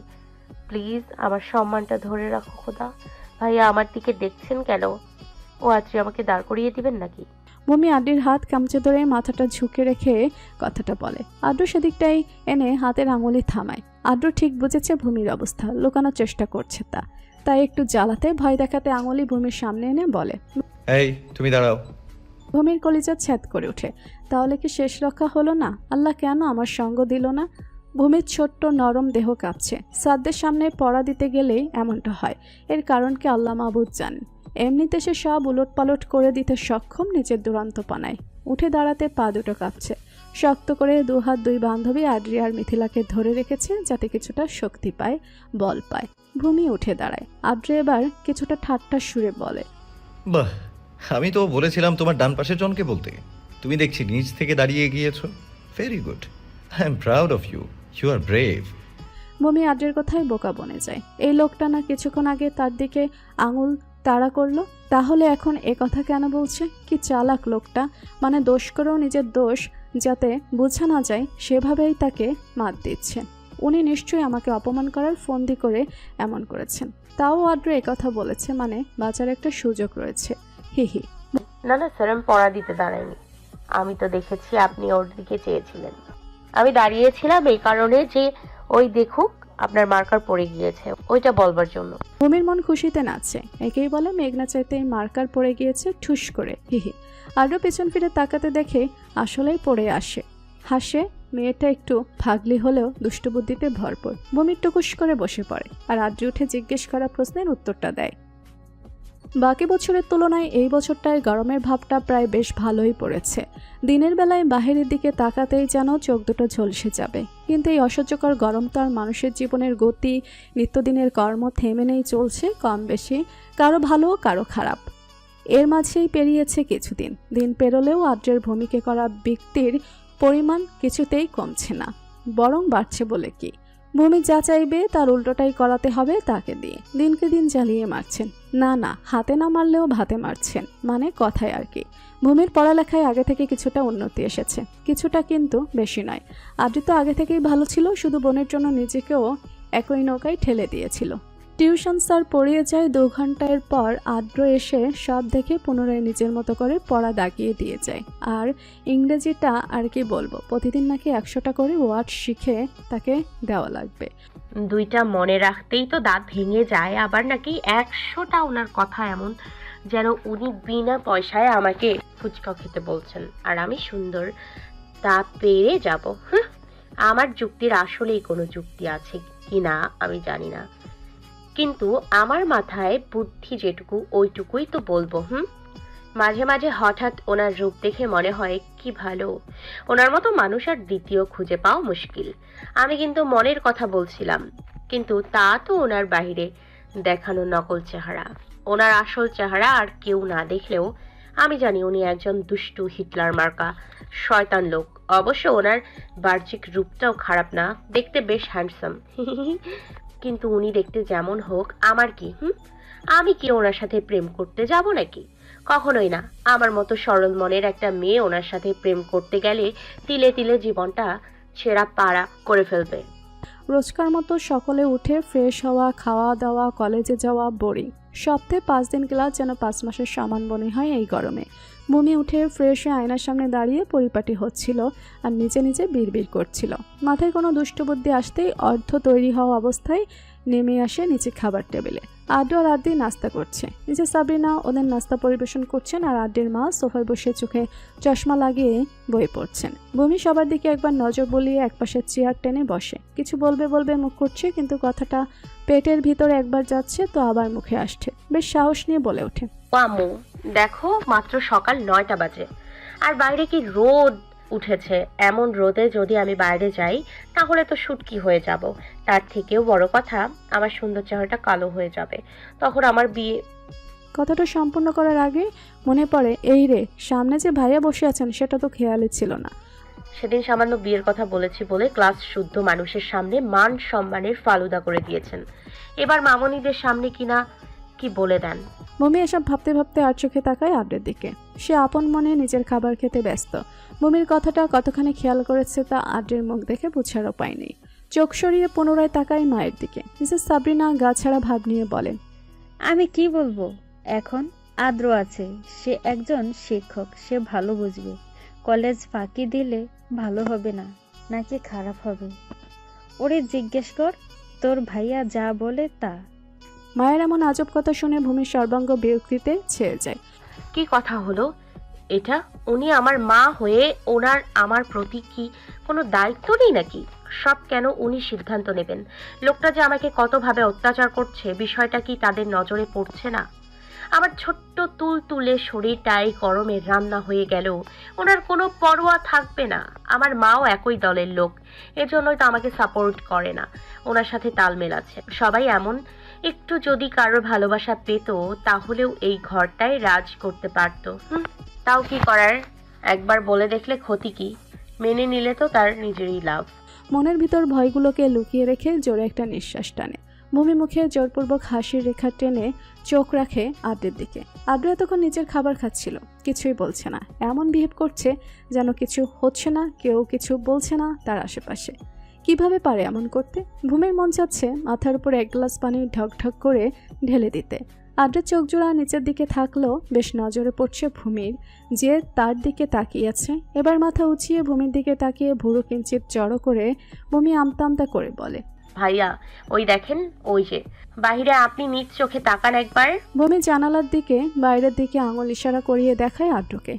[SPEAKER 1] প্লিজ আমার সম্মানটা ধরে রাখো খোদা। ভাইয়া আমার দিকে দেখছেন কেন? ও আজকে আমাকে দাঁড় করিয়ে দিবেন নাকি?
[SPEAKER 2] ভূমি আদ্রির হাত কামচে ধরে মাথাটা ঝুঁকে রেখে কথাটা বলে। আদ্র সেদিকটাই এনে হাতের আঙুলি থামায়। আদ্র ঠিক বুঝেছে ভূমির অবস্থা, লুকানোর চেষ্টা করছে তাই একটু জ্বালাতে ভয় দেখাতে আঙুলি ভূমির সামনে এনে বলে,
[SPEAKER 3] এই তুমি দাঁড়াও।
[SPEAKER 2] ভূমির কলিজা ছ্যাদ করে ওঠে। তাহলে কি শেষ রক্ষা হলো না? আল্লাহ কেন আমার সঙ্গ দিল না? ভূমির ছোট্ট নরম দেহ কাঁপছে। সাদ্দের সামনে পড়া দিতে গেলেই এমনটা হয়। এর কারণ কি আল্লাহ মাহবুদ জানেন। এমনিতে সে সব উলটপালট করে দিতে সক্ষম নিজের দুরন্ত পানায়। উঠে দাঁড়াতে পা দুটো কাঁপছে। শক্ত করে দুহাত দুই বান্ধবী আদ্রি আর মিথিলাকে ধরে রেখেছে যাতে কিছুটা শক্তি পায়, বল পায়। ভূমি উঠে দাঁড়ায়। আদ্রি এবার কিছুটা ঠাট্টা সুরে বলে,
[SPEAKER 3] বাহ, আমি তো বলেছিলাম তোমার ডান পাশের জনকে বলতে। তুমি দেখছি নিজ থেকে দাঁড়িয়ে গিয়েছো। Very good, I am proud of you. You are brave.
[SPEAKER 2] Bhumi আদ্রের কথায় বোকা বনে যায়। এই লোকটা না কিছুক্ষণ আগে তার দিকে আঙুল তাড়া করলো, তাহলে এখন এ কথা কেন বলছে? কি চালাক লোকটা, মানে দোষ করেও নিজের দোষ যাতে বোঝা না যায় সেভাবেই তাকে মাত দিচ্ছেন। উনি নিশ্চয়ই আমাকে অপমান করার ফন্দি করে এমন করেছেন। তাও আদ্র কথা বলেছে, মানে বাঁচার একটা সুযোগ রয়েছে। হি হি।
[SPEAKER 1] না না স্যার, আমি পড়া দিতে দাঁড়াইনি। আমি তো দেখেছি আপনি ওর দিকে চেয়েছিলেন। আমি দাঁড়িয়েছিলাম এই কারণে যে ওই দেখুক আপনার মার্কার পড়ে গিয়েছে, ওইটা বলবার জন্য।
[SPEAKER 2] ভূমির মন খুশিতে নাচছে। একেই বলে মেঘনা চাইতে মার্কার পড়ে গিয়েছে ঠুস করে। হিহি। আরও পেছন ফিরে তাকাতে দেখে আসলেই পড়ে আসে। হাসে। মেয়েটা একটু ফাগলি হলেও দুষ্টবুদ্ধিতে ভরপুর। ভূমির টুকুস করে বসে পড়ে আর আদ্রি উঠে জিজ্ঞেস করা প্রশ্নের উত্তরটা দেয়। বাকি বছরের তুলনায় এই বছরটায় গরমের ভাবটা প্রায় বেশ ভালোই পড়েছে। দিনের বেলায় বাহিরের দিকে তাকাতেই যেন চোখ দুটো ঝলসে যাবে। কিন্তু এই অসহ্যকর গরম তো আর মানুষের জীবনের গতি, নিত্যদিনের কর্ম থেমে নেই, চলছে কম বেশি, কারো ভালো কারো খারাপ। এর মাঝেই পেরিয়েছে কিছুদিন। দিন পেরোলেও আদ্রের ভূমিকে করা ব্যক্তির পরিমাণ কিছুতেই কমছে না, বরং বাড়ছে বলে কি। ভূমি যা চাইবে তার উল্টোটাই করাতে হবে তাকে দিয়ে। দিনকে দিন জ্বালিয়ে মারছেন। না, হাতে না মারলেও ভাতে মারছেন, মানে কথায় আর কি। ভূমির পড়ালেখায় আগে থেকে কিছুটা উন্নতি এসেছে, কিছুটা কিন্তু বেশি নয়। আদ্রি তো আগে থেকেই ভালো ছিল, শুধু বোনের জন্য নিজেকেও একই নৌকায় ঠেলে দিয়েছিল। টিউশন স্যার পড়িয়ে যায় 2 ঘন্টার পর আদ্র এসে সব দেখে পুনরায় নিজের মতো করে পড়া দাগিয়ে দিয়ে যায়। আর ইংরেজিটা আর কি বলবো, প্রতিদিন নাকি 100টা করে ওয়ার্ড শিখে তাকে দেওয়া লাগবে।
[SPEAKER 1] 2টা মনে রাখতেই তো দাঁত ভেঙে যায়, আবার নাকি 100টা। ওনার কথা এমন যেন উনি বিনা পয়সায় আমাকে ফুচকা খেতে বলছেন আর আমি সুন্দর তা পেরে যাব। আমার যুক্তির আসলেই কোনো যুক্তি আছে কি না আমি জানি না, কিন্তু আমার মাথায় বুদ্ধি যেটুকু ওইটুকুই তো বলবো। মাঝে মাঝে হঠাৎ ওনার রূপ দেখে মনে হয় কি ভালো, ওনার মতো মানুষ আর দ্বিতীয় খুঁজে পাওয়া মুশকিল। আমি কিন্তু মনের কথা বলছিলাম, কিন্তু তা তো ওনার বাইরে দেখানো নকল চেহারা। ওনার আসল চেহারা আর কেউ না দেখলেও আমি জানি উনি একজন দুষ্টু হিটলার মার্কা শয়তান লোক। অবশ্য ওনার বাহ্যিক রূপটাও খারাপ না, দেখতে বেশ হ্যান্ডসাম। কিন্তু উনি দেখতে যেমন হোক আমার কি, আমি কি ওনার সাথে প্রেম করতে যাব নাকি? কখনোই না। আমার মতো সরল মনের একটা মেয়ে ওনার সাথে প্রেম করতে গেলে তিলে তিলে জীবনটা ছেঁড়া পাড়া করে ফেলবে।
[SPEAKER 2] রোজকার মতো সকলে উঠে ফ্রেশ হওয়া, খাওয়া দাওয়া, কলেজে যাওয়া, বোরিং। সপ্তাহে 5 দিন ক্লাস যেন 5 মাসের সমান মনে হয় এই গরমে। ভূমি উঠে ফ্রেশ হয়ে আয়নার সামনে দাঁড়িয়ে পরিপাটি হচ্ছিল আর নিজে নিজে বিড়বিড় করছিল। মাথায় কোনো দুষ্টবুদ্ধি আসতেই অর্ধ তৈরি হওয়া অবস্থায় নেমে আসে নিচে খাবার টেবিলে। আদ্র আর আদ্রি নাস্তা করছে। নিচে সাবরিনা ওদের নাস্তা পরিবেশন করছেন আর আদ্রির মা সোফায় বসে চোখে চশমা লাগিয়ে বই পড়ছেন। ভূমি সবার দিকে একবার নজর বুলিয়ে একপাশে চেয়ার টেনে বসে। কিছু বলবে মুখ করছে, কিন্তু কথাটা পেটের ভিতরে একবার যাচ্ছে তো আবার মুখে আসছে। বেশ সাহস নিয়ে বলে ওঠে,
[SPEAKER 1] আম্মু দেখো, মাত্র সকাল 9টা বাজে আর বাইরে কি রোদ, উঠেছে। এমন রোদে যদি আমি বাইরে যাই তাহলে তো শুটকি হয়ে যাব। তার থেকেও বড় কথা, আমার সুন্দর চেহারাটা কালো হয়ে যাবে। তখন আমার বিয়ে।
[SPEAKER 2] কথাটা সম্পূর্ণ করার আগে মনে পড়ে, এই রে, সামনে যে ভাইয়া বসে আছেন সেটা তো খেয়ালই ছিল না।
[SPEAKER 1] সেদিন সামান্য বিয়ের কথা বলেছি বলে ক্লাস শুদ্ধ মানুষের সামনে মান সম্মানের ফালুদা করে দিয়েছেন। এবার মামনিদের সামনে কিনা কি বলে দেন।
[SPEAKER 2] মমি এসব ভাবতে ভাবতে আর চোখে তাকায় আদ্রের দিকে। সে আপন মনে নিজের খাবার খেতে ব্যস্ত। মমির কথাটা কতখানি খেয়াল করেছে তা আদ্রের মুখ দেখে বোঝার উপায় নেই। চোখ সরিয়ে পুনরায় তাকায় মায়ের দিকে। মিসেস সাবরিনা গা ছাড়া ভাব নিয়ে বলেন,
[SPEAKER 5] আমি কি বলবো এখন? আদ্র আছে, সে একজন শিক্ষক, সে ভালো বুঝবে। কলেজ ফাঁকি দিলে ভালো হবে না নাকি খারাপ হবে? ওরে জিজ্ঞেস কর, তোর ভাইয়া যা বলে তা।
[SPEAKER 2] মায়ের এমন আজব কথা শুনে ভূমির সর্বাঙ্গ বিরক্তিতে ছেয়ে যায়।
[SPEAKER 1] কি কথা হলো এটা? উনি আমার মা হয়ে ওনার আমার প্রতি কি কোনো দায়িত্ব নেই নাকি? সব কেন উনি সিদ্ধান্ত নেবেন? লোকটা যে আমাকে কতভাবে অত্যাচার করছে বিষয়টা কি তাদের নজরে পড়ছে না? আমার ছোট্ট তুলতুলে শরীরটাই গরমে রান্না হয়ে গেল, ওনার কোনো পরোয়া থাকবে না। আমার মাও একই দলের লোক, এজন্যই তো আমাকে সাপোর্ট করে না। ওনার সাথে তাল মেলাচ্ছে সবাই এমন। একটু যদি কারোর ভালোবাসা পেত তাহলেও এই ঘরটায় রাজ করতে পারতো। তাও কি করার, একবার বলে দেখলে ক্ষতি কি? মেনে নিলে তো তার নিজেরই লাভ।
[SPEAKER 2] মনের ভিতর ভয়গুলোকে লুকিয়ে রেখে জোরে একটা নিঃশ্বাস টানে। ভূমি মুখে জোরপূর্বক হাসির রেখা টেনে চোখ রাখে আদ্রের দিকে। আদ্র এতক্ষণ নিজের খাবার খাচ্ছিল, কিছুই বলছে না। এমন বিহেভ করছে যেন কিছু হচ্ছে না, কেউ কিছু বলছে না তার আশেপাশে। কিভাবে পারে এমন করতে? ভূমির মন চাচ্ছে মাথার উপর এক গ্লাস পানি ঢকঢক করে ঢেলে দিতে। আদ্রের চোখ জোড়া নিচের দিকে থাকলেও বেশ নজরে পড়ছে ভূমির, যে তার দিকে তাকিয়ে আছে। এবার মাথা উঁচিয়ে ভূমির দিকে তাকিয়ে ভুরু কিঞ্চিত জড়ো করে ভূমি আমতা আমতা করে বলে,
[SPEAKER 1] ভাইয়া ওই দেখেন, ওই যে বাহিরে, আপনি নিজ চোখে তাকান একবার।
[SPEAKER 2] ভূমি জানালার দিকে বাইরের দিকে আঙুল ইশারা করিয়ে দেখায় আদ্রকে।